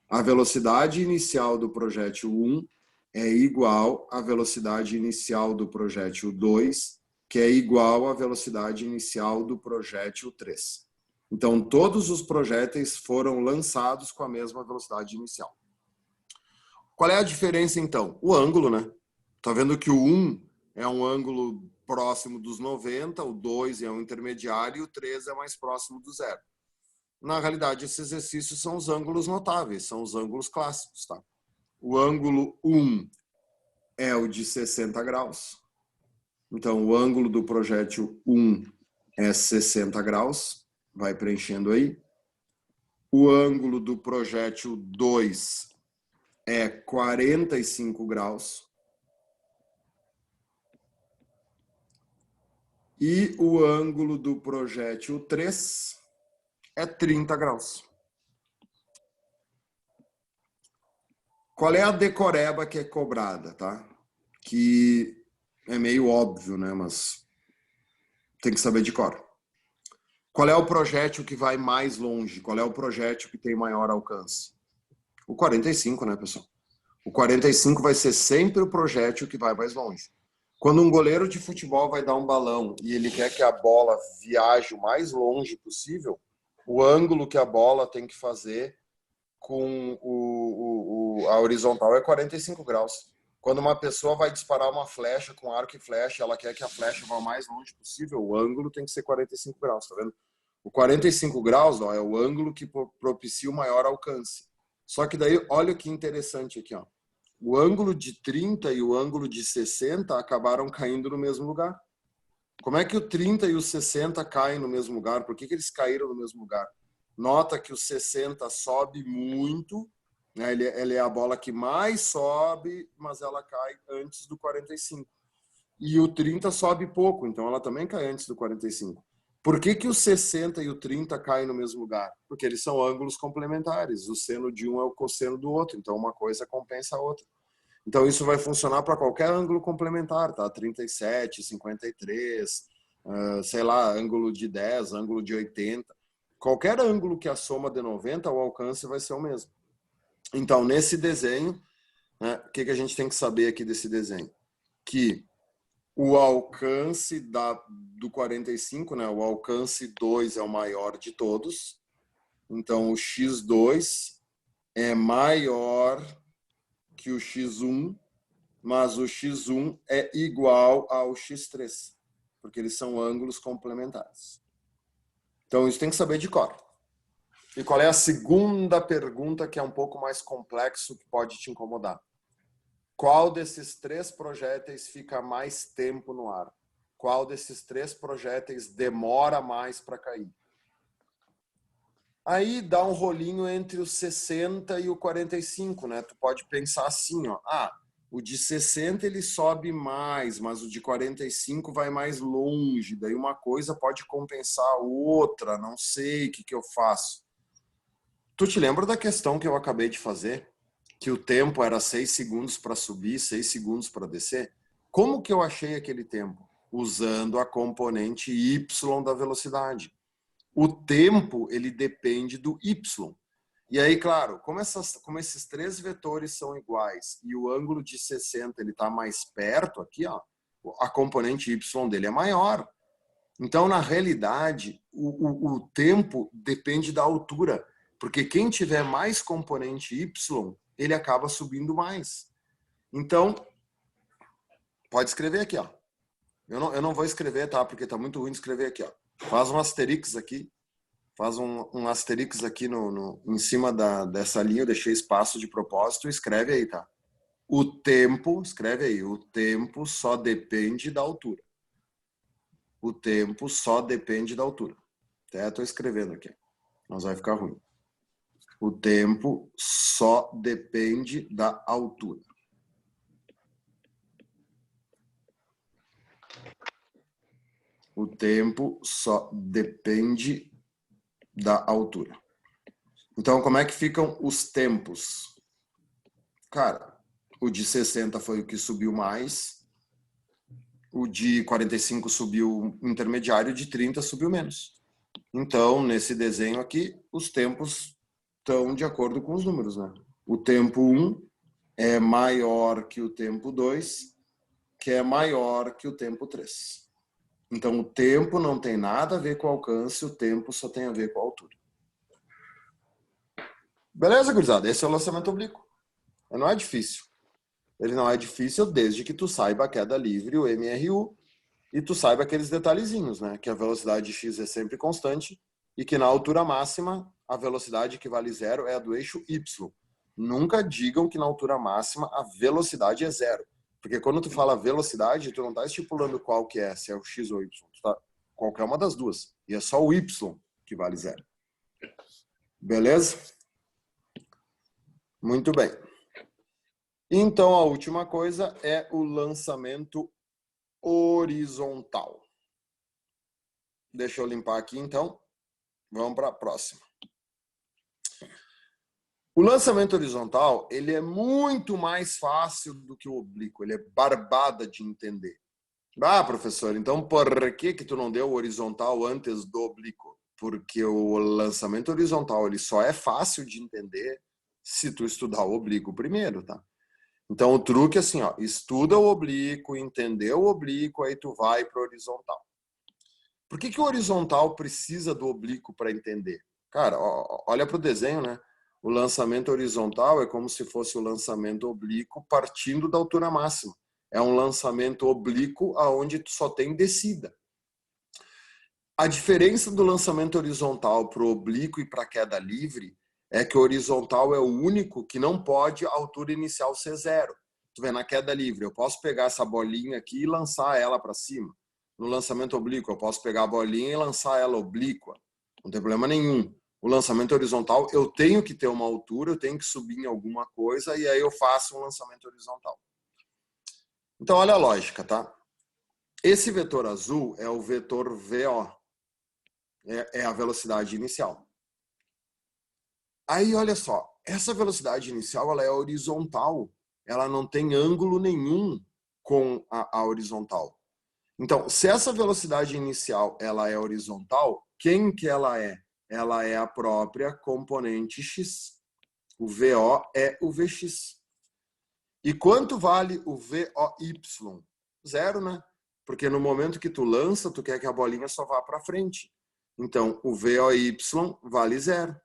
[SPEAKER 1] A velocidade inicial do projétil 1 é igual à velocidade inicial do projétil 2, que é igual à velocidade inicial do projétil 3. Então, todos os projéteis foram lançados com a mesma velocidade inicial. Qual é a diferença, então? O ângulo, né? Tá vendo que o 1 é um ângulo próximo dos 90, o 2 é um intermediário e o 3 é mais próximo do zero. Na realidade, esses exercícios são os ângulos notáveis, são os ângulos clássicos, tá? O ângulo 1 é o de 60 graus. Então, o ângulo do projétil 1 é 60 graus. Vai preenchendo aí. O ângulo do projétil 2 é 45 graus. E o ângulo do projétil 3 é 30 graus. Qual é a decoreba que é cobrada, tá? Que é meio óbvio, né? Mas tem que saber de cor. Qual é o projétil que vai mais longe? Qual é o projétil que tem maior alcance? O 45, né, pessoal? O 45 vai ser sempre o projétil que vai mais longe. Quando um goleiro de futebol vai dar um balão e ele quer que a bola viaje o mais longe possível, o ângulo que a bola tem que fazer com a horizontal é 45 graus. Quando uma pessoa vai disparar uma flecha com arco e flecha, ela quer que a flecha vá o mais longe possível, o ângulo tem que ser 45 graus, tá vendo? O 45 graus, ó, é o ângulo que propicia o maior alcance. Só que daí, olha que interessante aqui, ó. O ângulo de 30 e o ângulo de 60 acabaram caindo no mesmo lugar. Como é que o 30 e o 60 caem no mesmo lugar? Por que eles caíram no mesmo lugar? Nota que o 60 sobe muito, né? Ele é a bola que mais sobe, mas ela cai antes do 45. E o 30 sobe pouco, então ela também cai antes do 45. Por que o 60 e o 30 caem no mesmo lugar? Porque eles são ângulos complementares. O seno de um é o cosseno do outro, então uma coisa compensa a outra. Então isso vai funcionar para qualquer ângulo complementar, tá? 37, 53, sei lá, ângulo de 10, ângulo de 80. Qualquer ângulo que a soma de 90, o alcance vai ser o mesmo. Então, nesse desenho, né, o que a gente tem que saber aqui desse desenho? Que o alcance do 45, né, o alcance 2 é o maior de todos. Então, o x2 é maior que o x1, mas o x1 é igual ao x3, porque eles são ângulos complementares. Então, isso tem que saber de cor. E qual é a segunda pergunta que é um pouco mais complexo que pode te incomodar? Qual desses 3 projéteis fica mais tempo no ar? Qual desses 3 projéteis demora mais para cair? Aí dá um rolinho entre o 60 e o 45, né? Tu pode pensar assim, ó. O de 60 ele sobe mais, mas o de 45 vai mais longe. Daí uma coisa pode compensar a outra, não sei o que eu faço. Tu te lembra da questão que eu acabei de fazer? Que o tempo era 6 segundos para subir, 6 segundos para descer? Como que eu achei aquele tempo? Usando a componente y da velocidade. O tempo, ele depende do y. E aí, claro, como esses 3 vetores são iguais e o ângulo de 60 ele está mais perto aqui, ó, a componente y dele é maior. Então, na realidade, o tempo depende da altura, porque quem tiver mais componente y, ele acaba subindo mais. Então, pode escrever aqui, ó. Eu não vou escrever, tá? Porque tá muito ruim de escrever aqui, ó. Faz um asterix aqui. Faz um asterix aqui em cima dessa linha. Eu deixei espaço de propósito. Escreve aí, tá? O tempo, escreve aí, o tempo só depende da altura. O tempo só depende da altura. Até estou escrevendo aqui, mas vai ficar ruim. O tempo só depende da altura. O tempo só depende da altura. Então, como é que ficam os tempos? Cara, o de 60 foi o que subiu mais, o de 45 subiu intermediário, o de 30 subiu menos. Então, nesse desenho aqui, os tempos estão de acordo com os números, né? O tempo 1 é maior que o tempo 2, que é maior que o tempo 3. Então, o tempo não tem nada a ver com o alcance, o tempo só tem a ver com a altura. Beleza, gurizada? Esse é o lançamento oblíquo. Não é difícil. Ele não é difícil desde que tu saiba a queda livre, o MRU, e tu saiba aqueles detalhezinhos, né? Que a velocidade x é sempre constante e que na altura máxima a velocidade que vale zero é a do eixo y. Nunca digam que na altura máxima a velocidade é zero. Porque quando tu fala velocidade, tu não está estipulando qual que é, se é o x ou o y. Tu tá qualquer uma das duas. E é só o y que vale zero. Beleza? Muito bem. Então, a última coisa é o lançamento horizontal. Deixa eu limpar aqui, então. Vamos para a próxima. O lançamento horizontal, ele é muito mais fácil do que o oblíquo. Ele é barbada de entender. Ah, professor, então por que tu não deu o horizontal antes do oblíquo? Porque o lançamento horizontal, ele só é fácil de entender se tu estudar o oblíquo primeiro, tá? Então, o truque é assim, ó, estuda o oblíquo, entendeu o oblíquo, aí tu vai para o horizontal. Por que o horizontal precisa do oblíquo para entender? Cara, ó, olha para o desenho, né? O lançamento horizontal é como se fosse o lançamento oblíquo partindo da altura máxima. É um lançamento oblíquo aonde tu só tem descida. A diferença do lançamento horizontal para o oblíquo e para a queda livre é que o horizontal é o único que não pode a altura inicial ser zero. Tu vê, na queda livre, eu posso pegar essa bolinha aqui e lançar ela para cima. No lançamento oblíquo, eu posso pegar a bolinha e lançar ela oblíqua. Não tem problema nenhum. O lançamento horizontal, eu tenho que ter uma altura, eu tenho que subir em alguma coisa e aí eu faço um lançamento horizontal. Então, olha a lógica, tá? Esse vetor azul é o vetor VO. É a velocidade inicial. Aí, olha só, essa velocidade inicial ela é horizontal. Ela não tem ângulo nenhum com a horizontal. Então, se essa velocidade inicial ela é horizontal, quem que ela é? Ela é a própria componente x. O VO é o VX. E quanto vale o VOY? Zero, né? Porque no momento que tu lança, tu quer que a bolinha só vá para frente. Então, o VOY vale zero.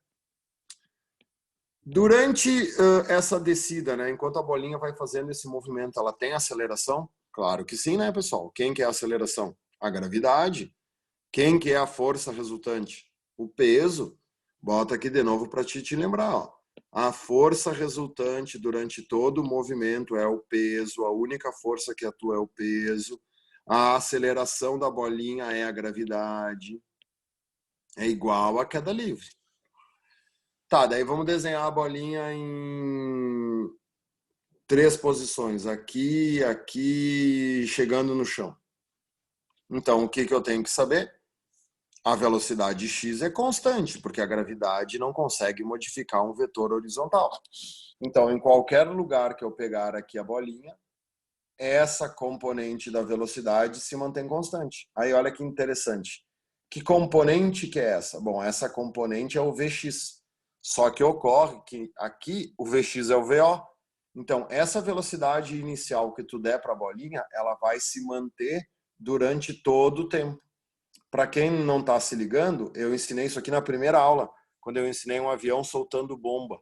[SPEAKER 1] Durante essa descida, né, enquanto a bolinha vai fazendo esse movimento, ela tem aceleração? Claro que sim, né, pessoal? Quem que é a aceleração? A gravidade. Quem que é a força resultante? O peso. Bota aqui de novo para te lembrar. Ó. A força resultante durante todo o movimento é o peso, a única força que atua é o peso. A aceleração da bolinha é a gravidade. É igual à queda livre. Tá, daí vamos desenhar a bolinha em 3 posições. Aqui, aqui, chegando no chão. Então, o que eu tenho que saber? A velocidade x é constante, porque a gravidade não consegue modificar um vetor horizontal. Então, em qualquer lugar que eu pegar aqui a bolinha, essa componente da velocidade se mantém constante. Aí, olha que interessante. Que componente que é essa? Bom, essa componente é o Vx. Só que ocorre que aqui o Vx é o VO. Então, essa velocidade inicial que tu der para a bolinha, ela vai se manter durante todo o tempo. Para quem não está se ligando, eu ensinei isso aqui na primeira aula, quando eu ensinei um avião soltando bomba.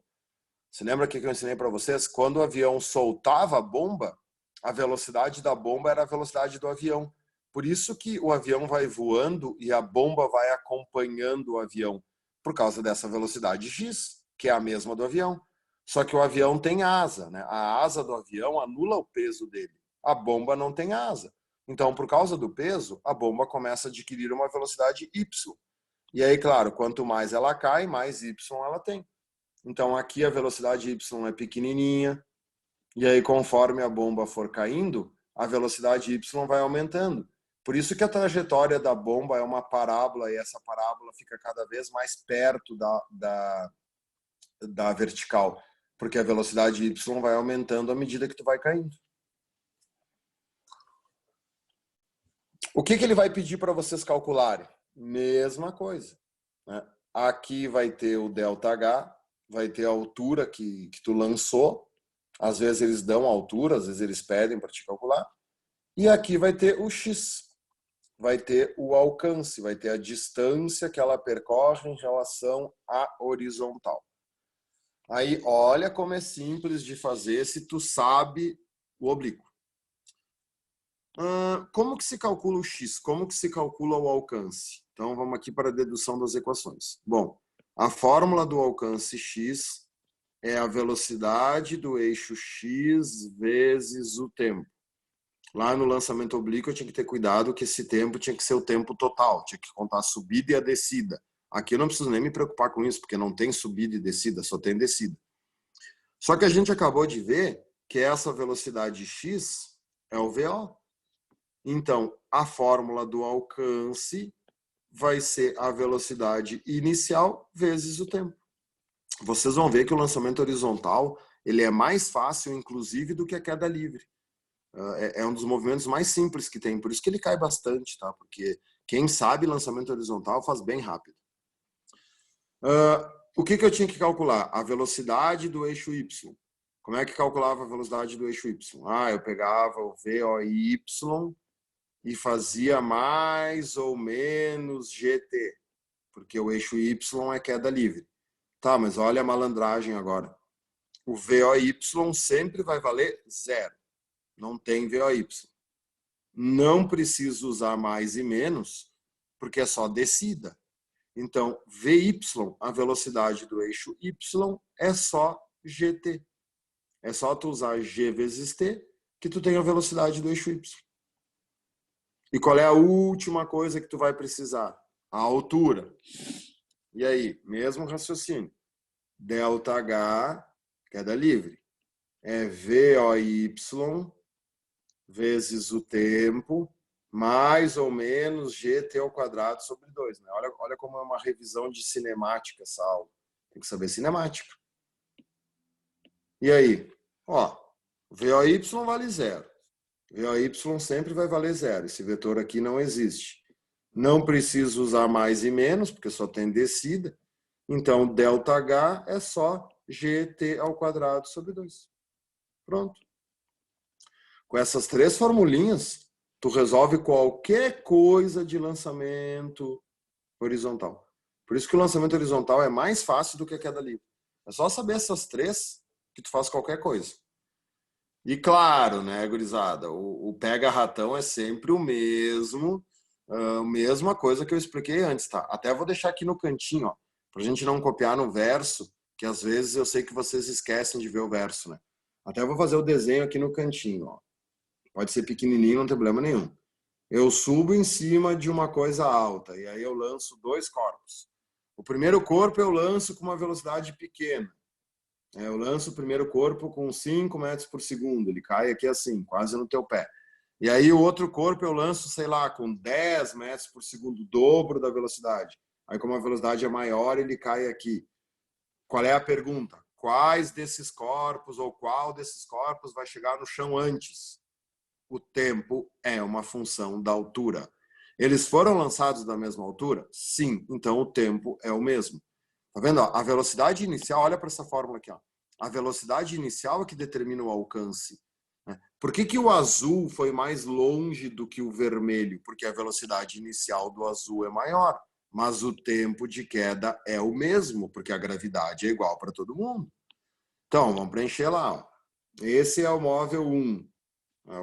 [SPEAKER 1] Você lembra o que eu ensinei para vocês? Quando o avião soltava a bomba, a velocidade da bomba era a velocidade do avião. Por isso que o avião vai voando e a bomba vai acompanhando o avião, por causa dessa velocidade X, que é a mesma do avião. Só que o avião tem asa, né? A asa do avião anula o peso dele. A bomba não tem asa. Então, por causa do peso, a bomba começa a adquirir uma velocidade Y. E aí, claro, quanto mais ela cai, mais Y ela tem. Então, aqui a velocidade Y é pequenininha. E aí, conforme a bomba for caindo, a velocidade Y vai aumentando. Por isso que a trajetória da bomba é uma parábola, e essa parábola fica cada vez mais perto da vertical, porque a velocidade Y vai aumentando à medida que tu vai caindo. O que ele vai pedir para vocês calcularem? Mesma coisa, né? Aqui vai ter o ΔH, vai ter a altura que tu lançou. Às vezes eles dão a altura, às vezes eles pedem para te calcular. E aqui vai ter o X, vai ter o alcance, vai ter a distância que ela percorre em relação à horizontal. Aí, olha como é simples de fazer se tu sabe o oblíquo. Como que se calcula o X? Como que se calcula o alcance? Então, vamos aqui para a dedução das equações. Bom, a fórmula do alcance X é a velocidade do eixo X vezes o tempo. Lá no lançamento oblíquo eu tinha que ter cuidado que esse tempo tinha que ser o tempo total, tinha que contar a subida e a descida. Aqui eu não preciso nem me preocupar com isso, porque não tem subida e descida, só tem descida. Só que a gente acabou de ver que essa velocidade X é o VO. Então, a fórmula do alcance vai ser a velocidade inicial vezes o tempo. Vocês vão ver que o lançamento horizontal ele é mais fácil, inclusive, do que a queda livre. É um dos movimentos mais simples que tem, por isso que ele cai bastante, tá? Porque quem sabe lançamento horizontal faz bem rápido. O que eu tinha que calcular? A velocidade do eixo Y. Como é que calculava a velocidade do eixo Y? Eu pegava o VOY e fazia mais ou menos GT, porque o eixo Y é queda livre. Tá, mas olha a malandragem agora. O VOY sempre vai valer 0. Não tem VOY. Não preciso usar mais e menos, porque é só descida. Então, VY, a velocidade do eixo Y, é só GT. É só tu usar G vezes T, que tu tem a velocidade do eixo Y. E qual é a última coisa que tu vai precisar? A altura. E aí, mesmo raciocínio. ΔH, queda livre, é VOY vezes o tempo, mais ou menos GT ao quadrado sobre 2. Né? Olha como é uma revisão de cinemática essa aula. Tem que saber cinemática. E aí? VOY vale 0. VOY sempre vai valer 0. Esse vetor aqui não existe. Não preciso usar mais e menos, porque só tem descida. Então, ΔH é só GT ao quadrado sobre 2. Pronto. Com essas 3 formulinhas, tu resolve qualquer coisa de lançamento horizontal. Por isso que o lançamento horizontal é mais fácil do que a queda livre. É só saber essas 3 que tu faz qualquer coisa. E claro, né, gurizada, o pega-ratão é sempre o mesmo, a mesma coisa que eu expliquei antes, tá? Até vou deixar aqui no cantinho, ó, pra gente não copiar no verso, que às vezes eu sei que vocês esquecem de ver o verso, né? Até vou fazer o desenho aqui no cantinho, ó. Pode ser pequenininho, não tem problema nenhum. Eu subo em cima de uma coisa alta e aí eu lanço 2 corpos. O primeiro corpo eu lanço com uma velocidade pequena. Eu lanço o primeiro corpo com 5 metros por segundo. Ele cai aqui assim, quase no teu pé. E aí o outro corpo eu lanço, sei lá, com 10 metros por segundo, o dobro da velocidade. Aí como a velocidade é maior, ele cai aqui. Qual é a pergunta? Quais desses corpos ou qual desses corpos vai chegar no chão antes? O tempo é uma função da altura. Eles foram lançados da mesma altura? Sim, então o tempo é o mesmo. Tá vendo? A velocidade inicial, olha para essa fórmula aqui. A velocidade inicial é que determina o alcance. Por que o azul foi mais longe do que o vermelho? Porque a velocidade inicial do azul é maior, mas o tempo de queda é o mesmo, porque a gravidade é igual para todo mundo. Então, vamos preencher lá. Esse é o móvel 1.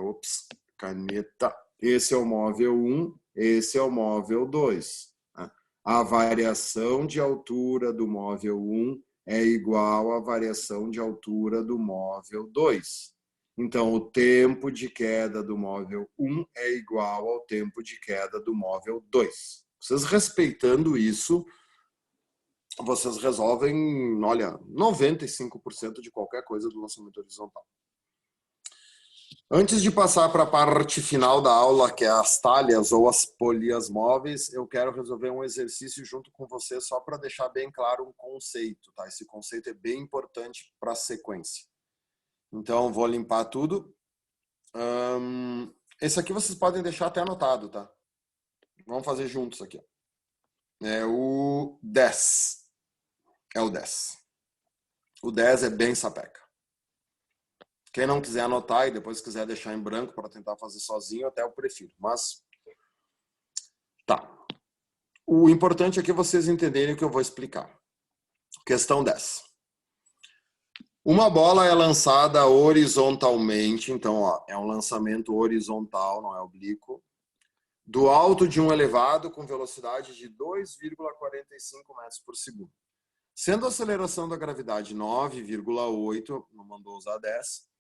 [SPEAKER 1] Ops, caneta Esse é o móvel 1, esse é o móvel 2. A variação de altura do móvel 1 é igual à variação de altura do móvel 2. Então, o tempo de queda do móvel 1 é igual ao tempo de queda do móvel 2. Vocês respeitando isso, vocês resolvem, olha, 95% de qualquer coisa do lançamento horizontal. Antes de passar para a parte final da aula, que é as talhas ou as polias móveis, eu quero resolver um exercício junto com você só para deixar bem claro um conceito, tá? Esse conceito é bem importante para a sequência. Então, vou limpar tudo. Esse aqui vocês podem deixar até anotado, tá? Vamos fazer juntos aqui. É o 10. É o 10. O 10 é bem sapeca. Quem não quiser anotar e depois quiser deixar em branco para tentar fazer sozinho, até eu prefiro. Mas, tá. O importante é que vocês entenderem o que eu vou explicar. Questão 10. Uma bola é lançada horizontalmente, então ó, é um lançamento horizontal, não é oblíquo, do alto de um elevado com velocidade de 2,45 metros por segundo. Sendo a aceleração da gravidade 9,8, não mandou usar 10,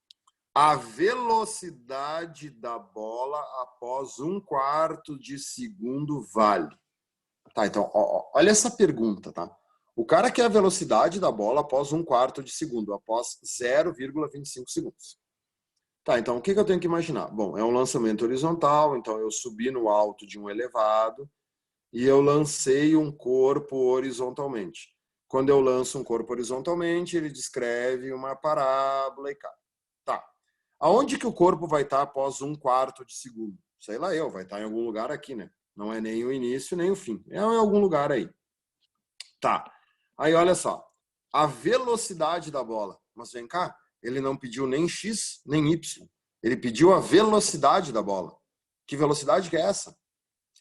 [SPEAKER 1] a velocidade da bola após 1/4 de segundo vale. Tá, então, olha essa pergunta, tá? O cara quer a velocidade da bola após 1/4 de segundo, após 0,25 segundos. Tá, então o que eu tenho que imaginar? Bom, é um lançamento horizontal, então eu subi no alto de um elevado e eu lancei um corpo horizontalmente. Quando eu lanço um corpo horizontalmente, ele descreve uma parábola e cai. Tá. Aonde que o corpo vai estar após 1/4 de segundo? Sei lá vai estar em algum lugar aqui, né? Não é nem o início, nem o fim. É em algum lugar aí. Tá. Aí, olha só. A velocidade da bola. Mas vem cá, ele não pediu nem X, nem Y. Ele pediu a velocidade da bola. Que velocidade que é essa?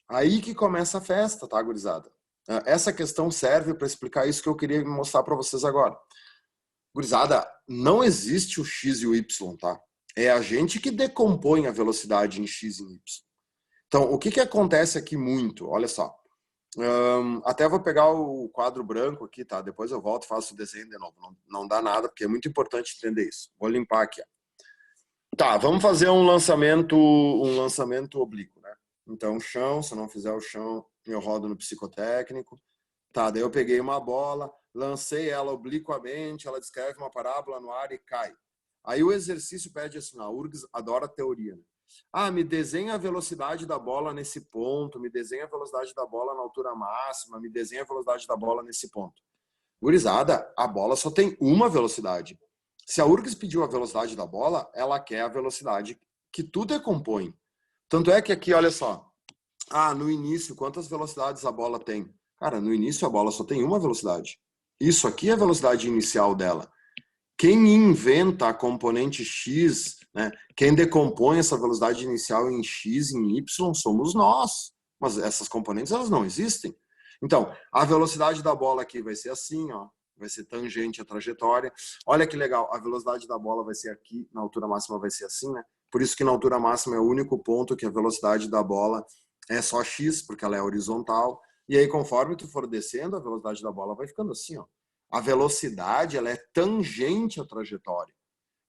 [SPEAKER 1] Aí que começa a festa, tá, gurizada? Essa questão serve para explicar isso que eu queria mostrar para vocês agora. Gurizada, não existe o X e o Y, tá? É a gente que decompõe a velocidade em X e em Y. Então, o que acontece aqui muito? Olha só. Até vou pegar o quadro branco aqui, tá? Depois eu volto e faço o desenho de novo. Não dá nada, porque é muito importante entender isso. Vou limpar aqui. Ó. Tá, vamos fazer um lançamento oblíquo, né? Então, chão, se eu não fizer o chão, eu rodo no psicotécnico. Tá, daí eu peguei uma bola, lancei ela obliquamente, ela descreve uma parábola no ar e cai. Aí o exercício pede assim, a URGS adora a teoria, né? Me desenha a velocidade da bola nesse ponto, me desenha a velocidade da bola na altura máxima, me desenha a velocidade da bola nesse ponto. Gurizada, a bola só tem uma velocidade. Se a URGS pediu a velocidade da bola, ela quer a velocidade que tu decompõe. Tanto é que aqui, olha só. No início, quantas velocidades a bola tem? Cara, no início a bola só tem uma velocidade. Isso aqui é a velocidade inicial dela. Quem inventa a componente X, né? Quem decompõe essa velocidade inicial em X e em Y somos nós. Mas essas componentes, elas não existem. Então, a velocidade da bola aqui vai ser assim, ó. Vai ser tangente à trajetória. Olha que legal, a velocidade da bola vai ser aqui, na altura máxima vai ser assim, né? Por isso que na altura máxima é o único ponto que a velocidade da bola é só X, porque ela é horizontal. E aí, conforme tu for descendo, a velocidade da bola vai ficando assim, ó. A velocidade, ela é tangente à trajetória.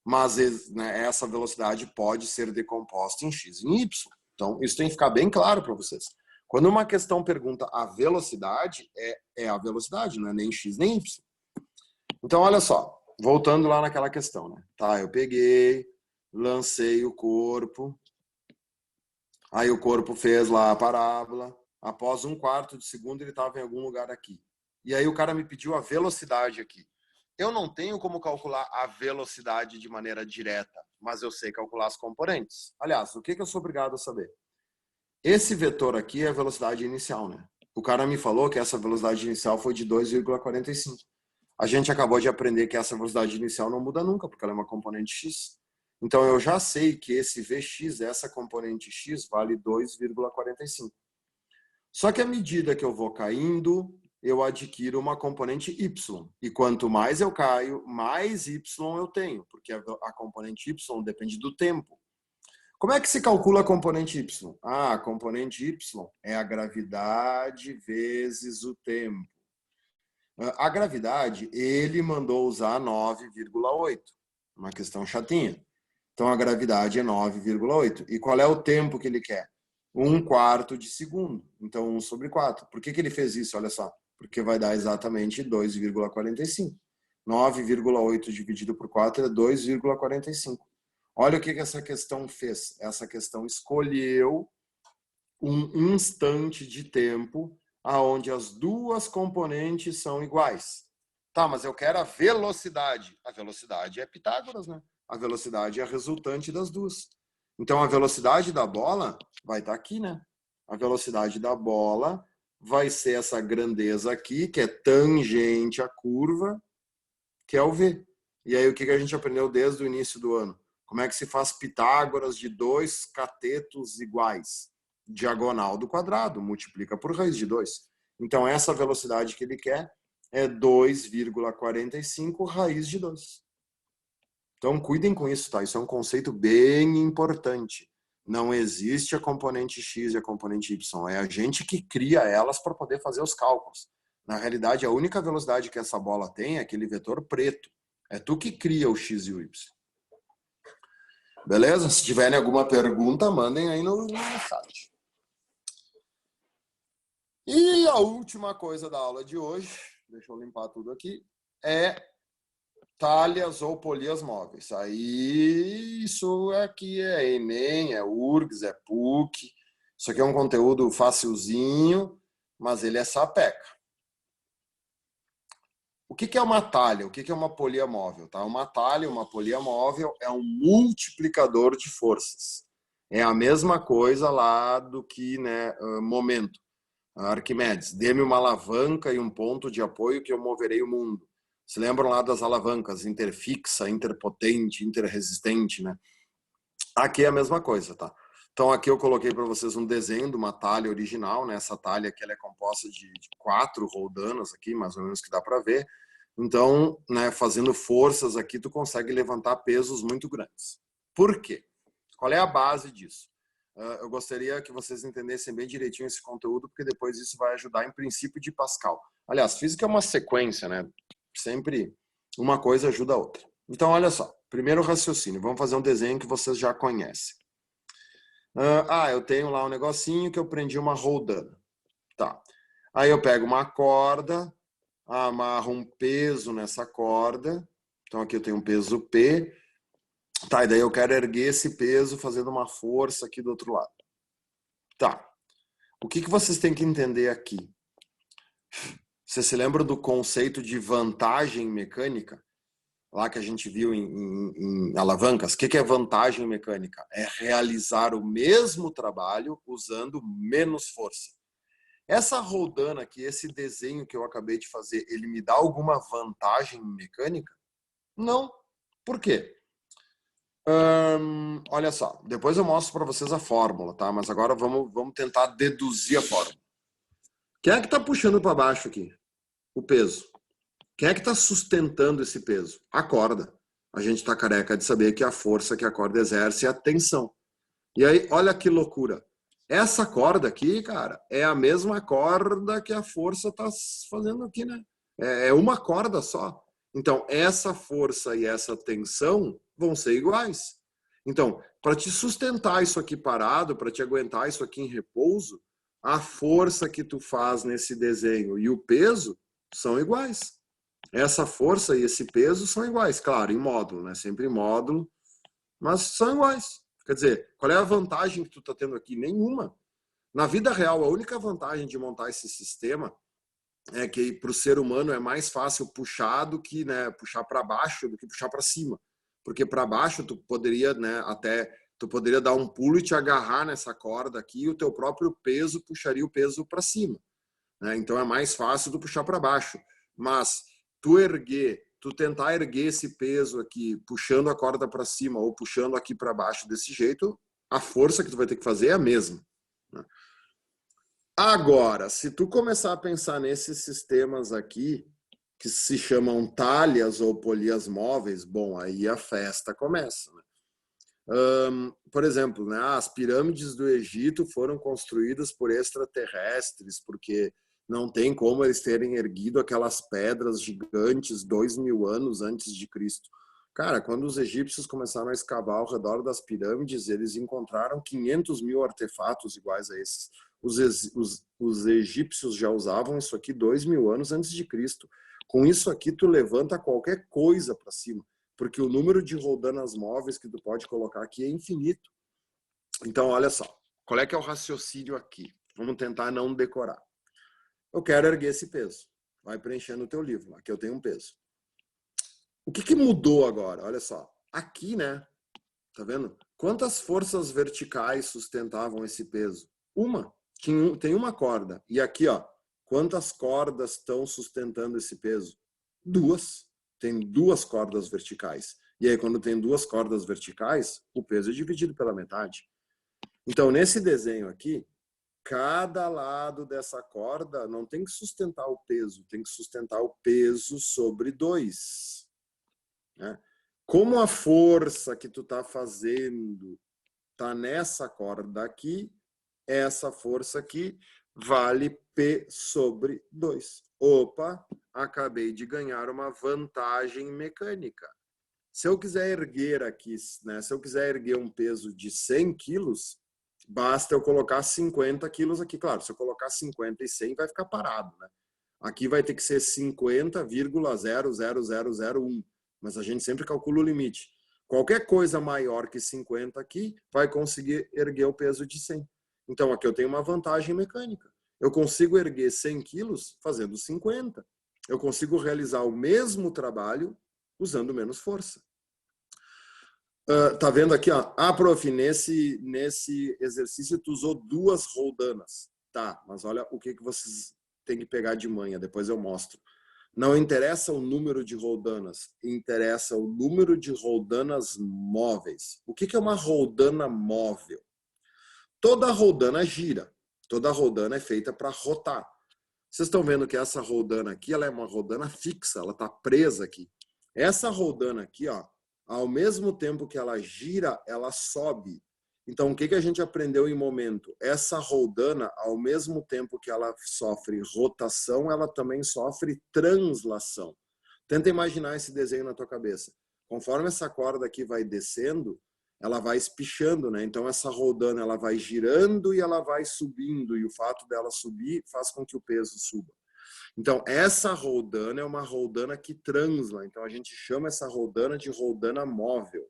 [SPEAKER 1] Mas, né, essa velocidade pode ser decomposta em X e em Y. Então, isso tem que ficar bem claro para vocês. Quando uma questão pergunta a velocidade, é a velocidade, não é nem X nem Y. Então, olha só. Voltando lá naquela questão, né? Tá, eu peguei, lancei o corpo. Aí o corpo fez lá a parábola. Após 1/4 de segundo, ele estava em algum lugar aqui. E aí o cara me pediu a velocidade aqui. Eu não tenho como calcular a velocidade de maneira direta, mas eu sei calcular as componentes. Aliás, o que eu sou obrigado a saber? Esse vetor aqui é a velocidade inicial, né? O cara me falou que essa velocidade inicial foi de 2,45. A gente acabou de aprender que essa velocidade inicial não muda nunca, porque ela é uma componente x. Então, eu já sei que esse Vx, essa componente x, vale 2,45. Só que à medida que eu vou caindo, eu adquiro uma componente y. E quanto mais eu caio, mais y eu tenho, porque a componente y depende do tempo. Como é que se calcula a componente Y? A componente Y é a gravidade vezes o tempo. A gravidade, ele mandou usar 9,8. Uma questão chatinha. Então, a gravidade é 9,8. E qual é o tempo que ele quer? 1/4 de segundo. Então, 1/4. Por que ele fez isso? Olha só. Porque vai dar exatamente 2,45. 9,8 dividido por 4 é 2,45. Olha o que essa questão fez. Essa questão escolheu um instante de tempo aonde as duas componentes são iguais. Tá, mas eu quero a velocidade. A velocidade é Pitágoras, né? A velocidade é a resultante das duas. Então, a velocidade da bola vai estar aqui, né? A velocidade da bola vai ser essa grandeza aqui, que é tangente à curva, que é o V. E aí, o que a gente aprendeu desde o início do ano? Como é que se faz Pitágoras de dois catetos iguais? Diagonal do quadrado, multiplica por raiz de 2. Então, essa velocidade que ele quer é 2,45 raiz de 2. Então, cuidem com isso, tá? Isso é um conceito bem importante. Não existe a componente X e a componente Y. É a gente que cria elas para poder fazer os cálculos. Na realidade, a única velocidade que essa bola tem é aquele vetor preto. É tu que cria o X e o Y. Beleza? Se tiverem alguma pergunta, mandem aí no chat. E a última coisa da aula de hoje, deixa eu limpar tudo aqui, é talhas ou polias móveis. Aí isso aqui é Enem, é URGS, é PUC. Isso aqui é um conteúdo facilzinho, mas ele é sapeca. O que é uma talha? O que é uma polia móvel? Tá? Uma talha, uma polia móvel é um multiplicador de forças. É a mesma coisa lá do que, né, momento. Arquimedes, dê-me uma alavanca e um ponto de apoio que eu moverei o mundo. Se lembram lá das alavancas, interfixa, interpotente, interresistente, né? Aqui é a mesma coisa, tá? Então aqui eu coloquei para vocês um desenho de uma talha original, né? Essa talha aqui ela é composta de 4 roldanas aqui, mais ou menos que dá para ver. Então, né, fazendo forças aqui, tu consegue levantar pesos muito grandes. Por quê? Qual é a base disso? Eu gostaria que vocês entendessem bem direitinho esse conteúdo, porque depois isso vai ajudar em princípio de Pascal. Aliás, física é uma sequência, né? Sempre uma coisa ajuda a outra. Então, olha só. Primeiro raciocínio. Vamos fazer um desenho que vocês já conhecem. Eu tenho lá um negocinho que eu prendi uma roldana. Tá. Aí eu pego uma corda, amarro um peso nessa corda. Então, aqui eu tenho um peso P. Tá, e daí eu quero erguer esse peso fazendo uma força aqui do outro lado. Tá. O que vocês têm que entender aqui? Vocês se lembram do conceito de vantagem mecânica? Lá que a gente viu em alavancas. O que é vantagem mecânica? É realizar o mesmo trabalho usando menos força. Essa roldana aqui, esse desenho que eu acabei de fazer, ele me dá alguma vantagem mecânica? Não. Por quê? Olha só, depois eu mostro para vocês a fórmula, tá? Mas agora vamos tentar deduzir a fórmula. Quem é que está puxando para baixo aqui? O peso. Quem é que está sustentando esse peso? A corda. A gente está careca de saber que a força que a corda exerce é a tensão. E aí, olha que loucura. Essa corda aqui, cara, é a mesma corda que a força está fazendo aqui, né? É uma corda só. Então, essa força e essa tensão vão ser iguais. Então, para te sustentar isso aqui parado, para te aguentar isso aqui em repouso, a força que tu faz nesse desenho e o peso são iguais. Essa força e esse peso são iguais, claro, em módulo, né? Sempre em módulo, mas são iguais. Quer dizer, qual é a vantagem que tu está tendo aqui? Nenhuma. Na vida real, a única vantagem de montar esse sistema é que para o ser humano é mais fácil puxar do que, né, puxar para baixo do que puxar para cima. Porque para baixo tu poderia, né, tu poderia dar um pulo e te agarrar nessa corda aqui e o teu próprio peso puxaria o peso para cima, né? Então é mais fácil tu puxar para baixo. Mas tu tentar erguer esse peso aqui, puxando a corda para cima ou puxando aqui para baixo desse jeito, a força que tu vai ter que fazer é a mesma, né? Agora, se tu começar a pensar nesses sistemas aqui, que se chamam talhas ou polias móveis, bom, aí a festa começa, né? Por exemplo, né, as pirâmides do Egito foram construídas por extraterrestres, porque não tem como eles terem erguido aquelas pedras gigantes 2000 anos antes de Cristo. Cara, quando os egípcios começaram a escavar ao redor das pirâmides, eles encontraram 500 mil artefatos iguais a esses. Os egípcios já usavam isso aqui 2000 anos antes de Cristo. Com isso aqui, tu levanta qualquer coisa para cima, porque o número de roldanas móveis que tu pode colocar aqui é infinito. Então, olha só, qual é que é o raciocínio aqui? Vamos tentar não decorar. Eu quero erguer esse peso. Vai preenchendo o teu livro. Aqui eu tenho um peso. O que mudou agora? Olha só. Aqui, né? Tá vendo? Quantas forças verticais sustentavam esse peso? Uma. Tem uma corda. E aqui, ó. Quantas cordas estão sustentando esse peso? Duas. Tem duas cordas verticais. E aí, quando tem duas cordas verticais, o peso é dividido pela metade. Então, nesse desenho aqui, cada lado dessa corda não tem que sustentar o peso, tem que sustentar o peso sobre 2. Né? Como a força que tu tá fazendo tá nessa corda aqui, essa força aqui vale P sobre 2. Opa, acabei de ganhar uma vantagem mecânica. Se eu quiser erguer aqui, né, se eu quiser erguer um peso de 100 quilos, basta eu colocar 50 quilos aqui. Claro, se eu colocar 50 e 100, vai ficar parado, né? Aqui vai ter que ser 50,00001. Mas a gente sempre calcula o limite. Qualquer coisa maior que 50 aqui vai conseguir erguer o peso de 100. Então, aqui eu tenho uma vantagem mecânica. Eu consigo erguer 100 quilos fazendo 50. Eu consigo realizar o mesmo trabalho usando menos força. Tá vendo aqui, ó? Ah, prof, nesse exercício tu usou 2 roldanas. Tá, mas olha o que vocês têm que pegar de manha, depois eu mostro. Não interessa o número de roldanas, interessa o número de roldanas móveis. O que é uma roldana móvel? Toda roldana gira, toda roldana é feita para rotar. Vocês estão vendo que essa roldana aqui, ela é uma roldana fixa, ela está presa aqui. Essa roldana aqui, ó, ao mesmo tempo que ela gira, ela sobe. Então, o que a gente aprendeu em momento? Essa roldana, ao mesmo tempo que ela sofre rotação, ela também sofre translação. Tenta imaginar esse desenho na tua cabeça. Conforme essa corda aqui vai descendo, ela vai espichando, né? Então, essa roldana, ela vai girando e ela vai subindo. E o fato dela subir faz com que o peso suba. Então, essa roldana é uma roldana que transla. Então, a gente chama essa roldana de roldana móvel.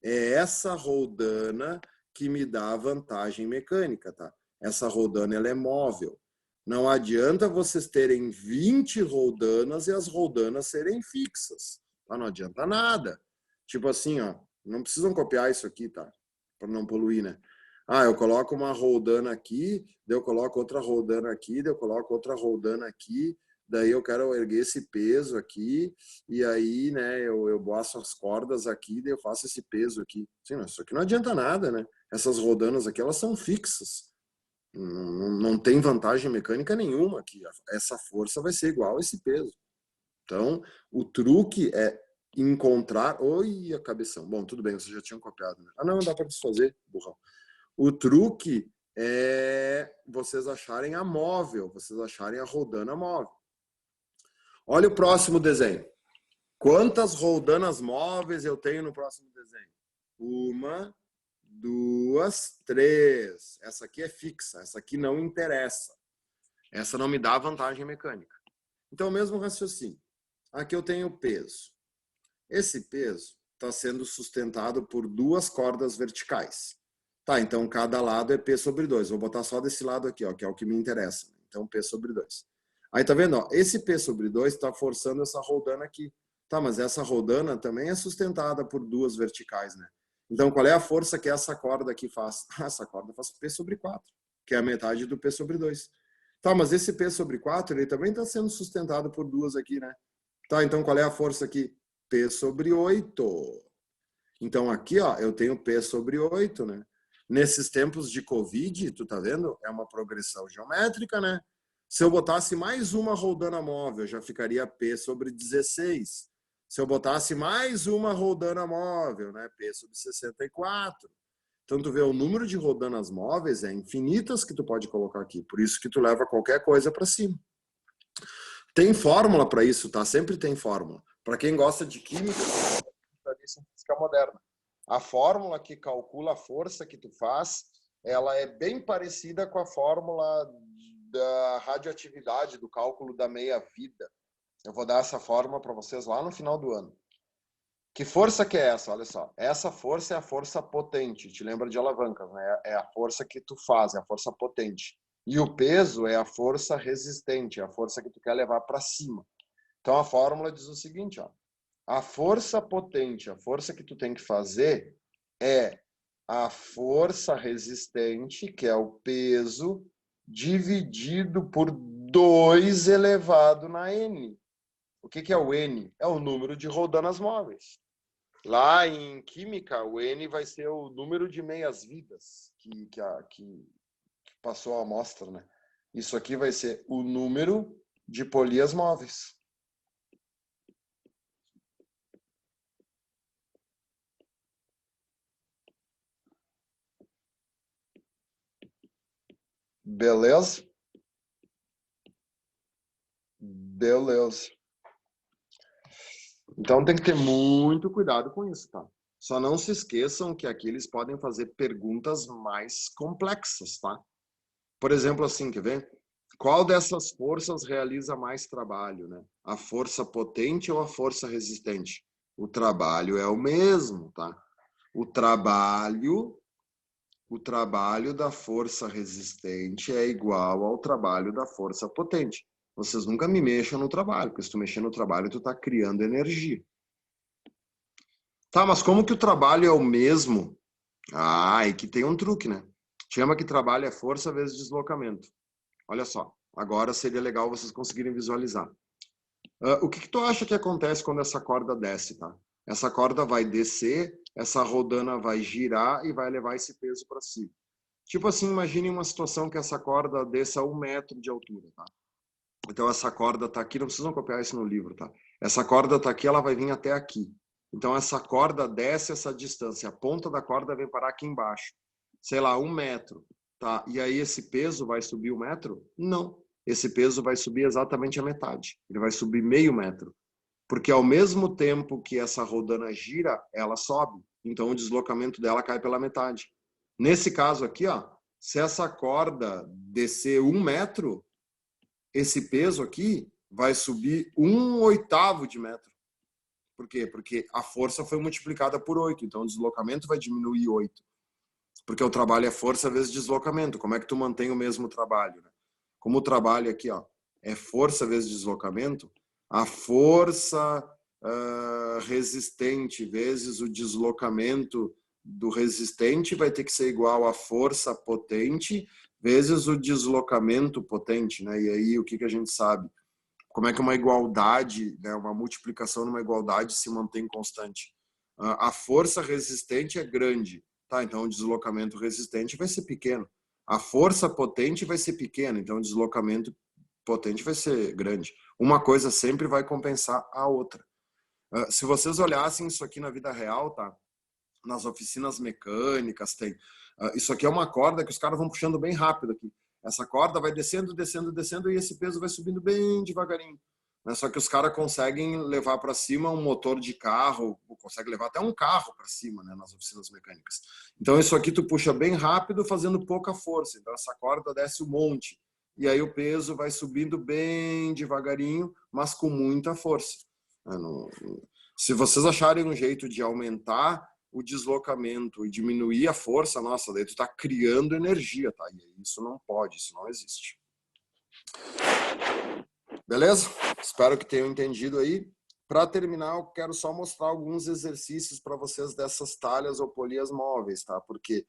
[SPEAKER 1] É essa roldana que me dá a vantagem mecânica, tá? Essa roldana, ela é móvel. Não adianta vocês terem 20 roldanas e as roldanas serem fixas. Tá? Não adianta nada. Tipo assim, ó, não precisam copiar isso aqui, tá? Para não poluir, né? Ah, eu coloco uma roldana aqui, daí eu coloco outra roldana aqui, daí eu coloco outra roldana aqui, daí eu quero erguer esse peso aqui, e aí, né, eu boto as cordas aqui, daí eu faço esse peso aqui. Sim, isso aqui não adianta nada, né? Essas rodanas aqui, elas são fixas. Não tem vantagem mecânica nenhuma aqui. Essa força vai ser igual a esse peso. Então, o truque é encontrar... Oi, a cabeção. Bom, tudo bem, vocês já tinham copiado, né? Ah, não, dá para desfazer, burrão. O truque é vocês acharem a móvel, vocês acharem a roldana móvel. Olha o próximo desenho. Quantas roldanas móveis eu tenho no próximo desenho? 1, 2, 3. Essa aqui é fixa, essa aqui não interessa. Essa não me dá vantagem mecânica. Então, o mesmo raciocínio. Aqui eu tenho peso. Esse peso está sendo sustentado por 2 cordas verticais. Tá, então cada lado é P sobre 2. Vou botar só desse lado aqui, ó, que é o que me interessa. Então, P sobre 2. Aí tá vendo? Ó, esse P sobre 2 está forçando essa roldana aqui. Tá, mas essa roldana também é sustentada por 2 verticais, né? Então, qual é a força que essa corda aqui faz? Essa corda faz P sobre 4, que é a metade do P sobre 2. Tá, mas esse P sobre 4, ele também está sendo sustentado por 2 aqui, né? Tá, então qual é a força aqui? P sobre 8. Então, aqui, ó, eu tenho P sobre 8, né? Nesses tempos de Covid, tu tá vendo? É uma progressão geométrica, né? Se eu botasse mais uma roldana móvel, já ficaria P sobre 16. Se eu botasse mais uma rodana móvel, né? P sobre 64. Então, tu vê, o número de rodanas móveis é infinitas que tu pode colocar aqui. Por isso que tu leva qualquer coisa para cima. Tem fórmula para isso, tá? Sempre tem fórmula. Para quem gosta de química, em física moderna. A fórmula que calcula a força que tu faz, ela é bem parecida com a fórmula da radioatividade, do cálculo da meia-vida. Eu vou dar essa fórmula para vocês lá no final do ano. Que força que é essa? Olha só. Essa força é a força potente. Te lembra de alavancas, né? É a força que tu faz, é a força potente. E o peso é a força resistente, é a força que tu quer levar para cima. Então a fórmula diz o seguinte, ó. A força potente, a força que tu tem que fazer é a força resistente, que é o peso, dividido por 2 elevado na N. O que é o N? É o número de rodanas móveis. Lá em química, o N vai ser o número de meias-vidas que passou a amostra, né? Isso aqui vai ser o número de polias móveis. Beleza? Beleza. Então tem que ter muito cuidado com isso, tá? Só não se esqueçam que aqui eles podem fazer perguntas mais complexas, tá? Por exemplo, assim, quer ver? Qual dessas forças realiza mais trabalho, né? A força potente ou a força resistente? O trabalho é o mesmo, tá? O trabalho da força resistente é igual ao trabalho da força potente. Vocês nunca me mexam no trabalho, porque se tu mexer no trabalho, tu tá criando energia. Tá, mas como que o trabalho é o mesmo? Ah, e que tem um truque, né? Chama que trabalho é força vezes deslocamento. Olha só, agora seria legal vocês conseguirem visualizar. O que tu acha que acontece quando essa corda desce, tá? Essa corda vai descer, essa rodana vai girar e vai levar esse peso para cima. Tipo assim, imagine uma situação que essa corda desça a 1 metro de altura, tá? Então essa corda tá aqui, não precisam copiar isso no livro, tá? Essa corda tá aqui, ela vai vir até aqui. Então essa corda desce essa distância, a ponta da corda vem parar aqui embaixo. Sei lá, 1 metro, tá? E aí esse peso vai subir 1 metro? Não. Esse peso vai subir exatamente a metade. Ele vai subir meio metro. Porque ao mesmo tempo que essa rodana gira, ela sobe. Então o deslocamento dela cai pela metade. Nesse caso aqui, ó, se essa corda descer 1 metro, esse peso aqui vai subir 1/8 de metro. Por quê? Porque a força foi multiplicada por 8, então o deslocamento vai diminuir 8. Porque o trabalho é força vezes deslocamento. Como é que tu mantém o mesmo trabalho, né? Como o trabalho aqui, ó, é força vezes deslocamento, a força resistente vezes o deslocamento do resistente vai ter que ser igual à força potente vezes o deslocamento potente, né? E aí o que a gente sabe? Como é que uma igualdade, né, uma multiplicação numa igualdade se mantém constante? A força resistente é grande, tá? Então o deslocamento resistente vai ser pequeno. A força potente vai ser pequena, então o deslocamento potente vai ser grande. Uma coisa sempre vai compensar a outra. Se vocês olhassem isso aqui na vida real, tá? Nas oficinas mecânicas tem. Isso aqui é uma corda que os caras vão puxando bem rápido aqui. Essa corda vai descendo, descendo, descendo e esse peso vai subindo bem devagarinho. Só que os caras conseguem levar para cima um motor de carro, consegue levar até um carro para cima, né, nas oficinas mecânicas. Então isso aqui tu puxa bem rápido, fazendo pouca força. Então essa corda desce um monte. E aí o peso vai subindo bem devagarinho, mas com muita força. Se vocês acharem um jeito de aumentar o deslocamento e diminuir a força, nossa, daí tu tá criando energia, tá? E isso não pode, isso não existe. Beleza? Espero que tenham entendido aí. Para terminar, eu quero só mostrar alguns exercícios para vocês dessas talhas ou polias móveis, tá? Porque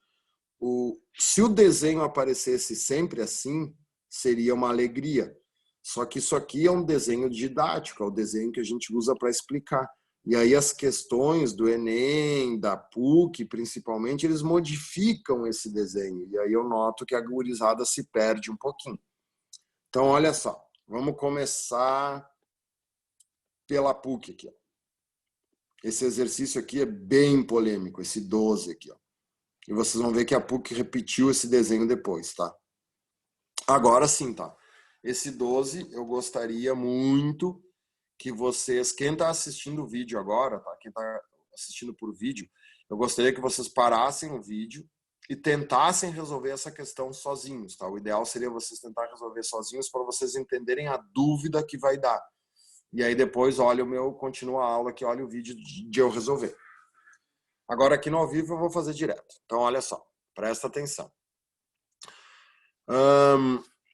[SPEAKER 1] se o desenho aparecesse sempre assim, seria uma alegria. Só que isso aqui é um desenho didático, é o desenho que a gente usa para explicar. E aí as questões do Enem, da PUC, principalmente, eles modificam esse desenho. E aí eu noto que a gurizada se perde um pouquinho. Então, olha só. Vamos começar pela PUC aqui. Esse exercício aqui é bem polêmico, esse 12 aqui, ó. E vocês vão ver que a PUC repetiu esse desenho depois, tá? Agora sim, tá? Esse 12 eu gostaria muito que vocês, quem está assistindo o vídeo agora, tá? Quem está assistindo por vídeo, eu gostaria que vocês parassem o vídeo e tentassem resolver essa questão sozinhos, tá? O ideal seria vocês tentar resolver sozinhos para vocês entenderem a dúvida que vai dar. E aí depois olha o meu, continua a aula que olha o vídeo de eu resolver. Agora aqui no ao vivo eu vou fazer direto. Então olha só, presta atenção.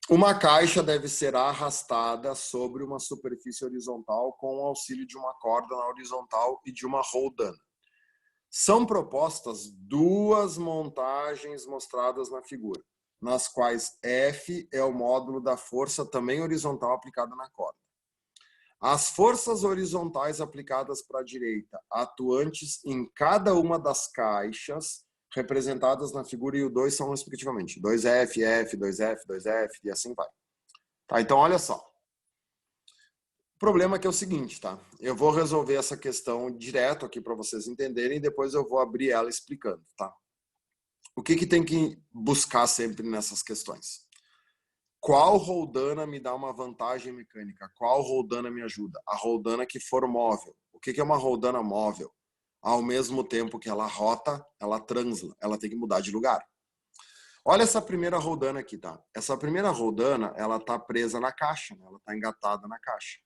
[SPEAKER 1] Uma caixa deve ser arrastada sobre uma superfície horizontal com o auxílio de uma corda na horizontal e de uma roldana. São propostas duas montagens mostradas na figura, nas quais F é o módulo da força também horizontal aplicada na corda. As forças horizontais aplicadas para a direita, atuantes em cada uma das caixas representadas na figura, e o 2 são respectivamente 2F, F, 2F, 2F e assim vai. Tá, então olha só. O problema aqui é o seguinte, tá? Eu vou resolver essa questão direto aqui para vocês entenderem e depois eu vou abrir ela explicando, tá? O que tem que buscar sempre nessas questões? Qual roldana me dá uma vantagem mecânica? Qual roldana me ajuda? A roldana que for móvel. O que é uma roldana móvel? Ao mesmo tempo que ela rota, ela transla, ela tem que mudar de lugar. Olha essa primeira roldana aqui, tá? Essa primeira roldana, ela tá presa na caixa, né? Ela tá engatada na caixa.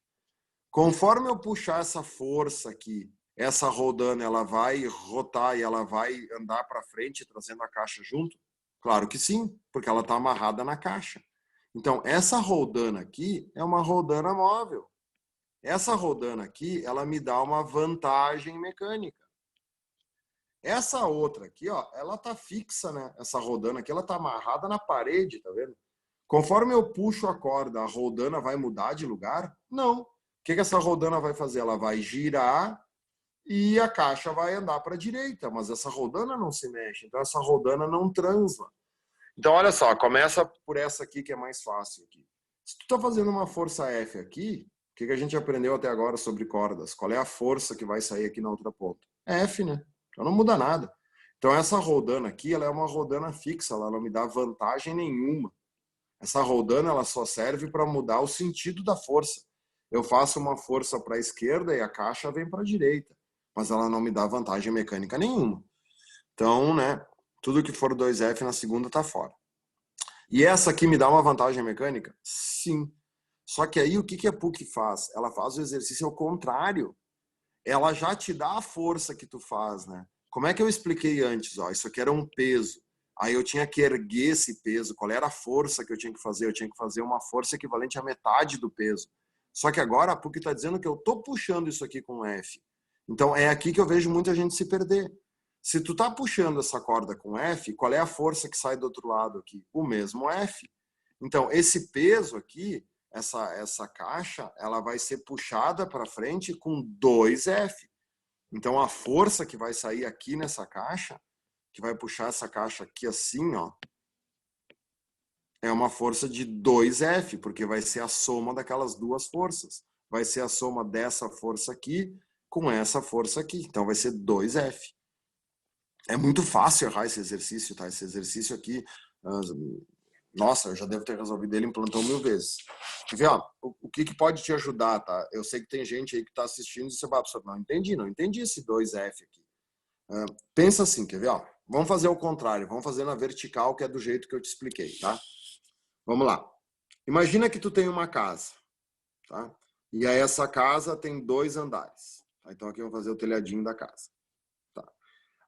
[SPEAKER 1] Conforme eu puxar essa força aqui, essa roldana, ela vai rotar e ela vai andar para frente, trazendo a caixa junto? Claro que sim, porque ela tá amarrada na caixa. Então, essa roldana aqui é uma roldana móvel. Essa roldana aqui, ela me dá uma vantagem mecânica. Essa outra aqui, ó, ela tá fixa, né? Essa roldana aqui, ela tá amarrada na parede, tá vendo? Conforme eu puxo a corda, a roldana vai mudar de lugar? Não. O que essa roldana vai fazer? Ela vai girar e a caixa vai andar para a direita, mas essa roldana não se mexe, então essa roldana não transla. Então, olha só, começa por essa aqui que é mais fácil. Aqui. Se tu está fazendo uma força F aqui, o que a gente aprendeu até agora sobre cordas? Qual é a força que vai sair aqui na outra ponta? É F, né? Então não muda nada. Então essa roldana aqui, ela é uma roldana fixa, ela não me dá vantagem nenhuma. Essa roldana, ela só serve para mudar o sentido da força. Eu faço uma força para a esquerda e a caixa vem para a direita, mas ela não me dá vantagem mecânica nenhuma. Então, né, tudo que for 2F na segunda tá fora. E essa aqui me dá uma vantagem mecânica? Sim. Só que aí o que a PUC faz? Ela faz o exercício ao contrário. Ela já te dá a força que tu faz, né? Como é que eu expliquei antes? Ó, isso aqui era um peso. Aí eu tinha que erguer esse peso. Qual era a força que eu tinha que fazer? Eu tinha que fazer uma força equivalente à metade do peso. Só que agora a PUC está dizendo que eu estou puxando isso aqui com F. Então é aqui que eu vejo muita gente se perder. Se tu tá puxando essa corda com F, qual é a força que sai do outro lado aqui? O mesmo F. Então, esse peso aqui, essa caixa, ela vai ser puxada para frente com 2F. Então, a força que vai sair aqui nessa caixa, que vai puxar essa caixa aqui assim, ó, é uma força de 2F, porque vai ser a soma daquelas duas forças. Vai ser a soma dessa força aqui com essa força aqui. Então, vai ser 2F. É muito fácil errar esse exercício, tá? Esse exercício aqui, nossa, eu já devo ter resolvido ele em plantão 1000 vezes. Quer ver, ó, o que pode te ajudar, tá? Eu sei que tem gente aí que tá assistindo e você vai, não entendi esse 2F aqui. Pensa assim, quer ver, ó? Vamos fazer o contrário, vamos fazer na vertical, que é do jeito que eu te expliquei, tá? Vamos lá. Imagina que tu tem uma casa, tá? E aí essa casa tem 2 andares. Tá? Então aqui eu vou fazer o telhadinho da casa.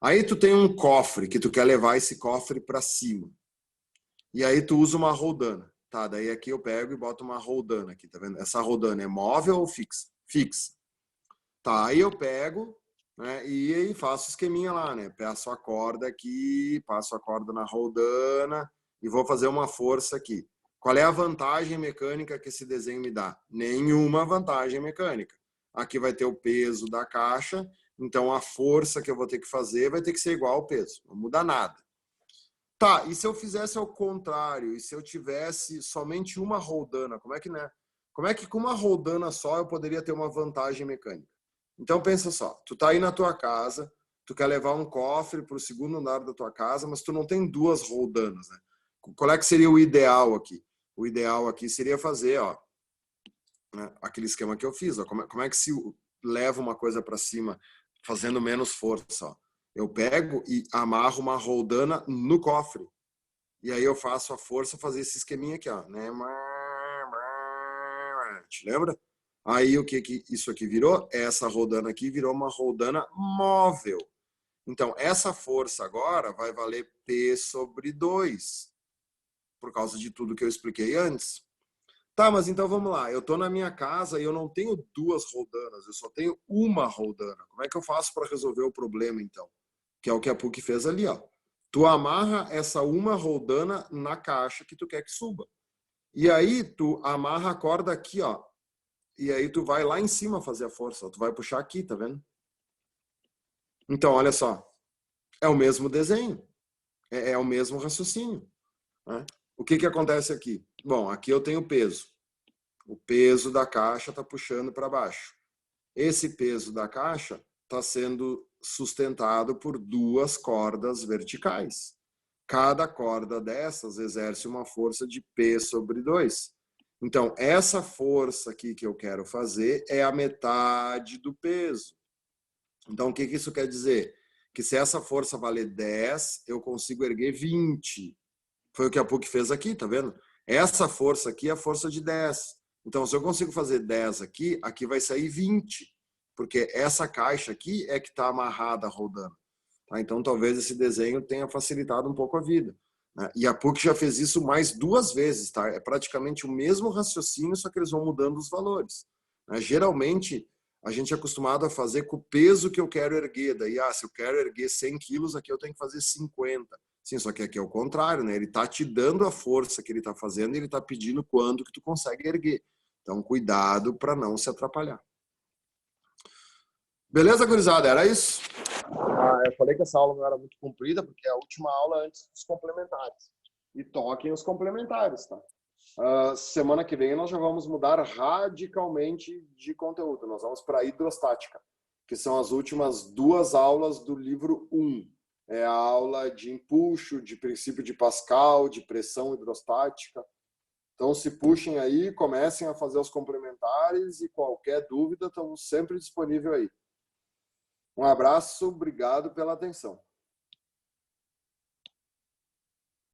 [SPEAKER 1] Aí tu tem um cofre que tu quer levar esse cofre para cima. E aí tu usa uma roldana. Tá, daí aqui eu pego e boto uma roldana aqui, tá vendo? Essa roldana é móvel ou fixa? Fixa. Tá, aí eu pego, né, e aí faço esqueminha lá, né? Passo a corda aqui, passo a corda na roldana e vou fazer uma força aqui. Qual é a vantagem mecânica que esse desenho me dá? Nenhuma vantagem mecânica. Aqui vai ter o peso da caixa, então a força que eu vou ter que fazer vai ter que ser igual ao peso. Não muda nada. Tá, e se eu fizesse ao contrário? E se eu tivesse somente uma roldana? Como é que, né? Como é que com uma roldana só eu poderia ter uma vantagem mecânica? Então pensa só, tu tá aí na tua casa, tu quer levar um cofre para o segundo andar da tua casa, mas tu não tem duas roldanas, né? Qual é que seria o ideal aqui? O ideal aqui seria fazer, ó, né, aquele esquema que eu fiz, ó, como é que se leva uma coisa para cima fazendo menos força, ó? Eu pego e amarro uma roldana no cofre. E aí eu faço a força fazer esse esqueminha aqui, ó, né? Te lembra? Aí o que isso aqui virou? Essa roldana aqui virou uma roldana móvel. Então, essa força agora vai valer P sobre 2, por causa de tudo que eu expliquei antes. Tá, mas então vamos lá. Eu estou na minha casa e eu não tenho duas roldanas, eu só tenho uma roldana. Como é que eu faço para resolver o problema, então? Que é o que a PUC fez ali, ó. Tu amarra essa uma roldana na caixa que tu quer que suba. E aí tu amarra a corda aqui, ó. E aí tu vai lá em cima fazer a força. Tu vai puxar aqui, tá vendo? Então, olha só. É o mesmo desenho. É o mesmo raciocínio. Né? O que acontece aqui? Bom, aqui eu tenho peso. O peso da caixa está puxando para baixo. Esse peso da caixa está sendo sustentado por duas cordas verticais. Cada corda dessas exerce uma força de P sobre 2. Então, essa força aqui que eu quero fazer é a metade do peso. Então, o que isso quer dizer? Que se essa força valer 10, eu consigo erguer 20. Foi o que a PUC fez aqui, tá vendo? Essa força aqui é a força de 10. Então, se eu consigo fazer 10 aqui, aqui vai sair 20. Porque essa caixa aqui é que está amarrada rodando. Tá? Então, talvez esse desenho tenha facilitado um pouco a vida. Né? E a PUC já fez isso mais 2 vezes. Tá? É praticamente o mesmo raciocínio, só que eles vão mudando os valores. Né? Geralmente, a gente é acostumado a fazer com o peso que eu quero erguer. Daí, se eu quero erguer 100 quilos, aqui eu tenho que fazer 50. Sim, só que aqui é o contrário, né? Ele está te dando a força que ele está fazendo e ele está pedindo quanto que tu consegue erguer. Então, cuidado para não se atrapalhar. Beleza, gurizada? Era isso? Eu falei que essa aula não era muito comprida, porque é a última aula antes dos complementares. E toquem os complementares, tá? Semana que vem nós já vamos mudar radicalmente de conteúdo. Nós vamos para a hidrostática, que são as últimas 2 aulas do livro 1. É a aula de empuxo, de princípio de Pascal, de pressão hidrostática. Então se puxem aí, comecem a fazer os complementares e qualquer dúvida, estamos sempre disponíveis aí. Um abraço, obrigado pela atenção.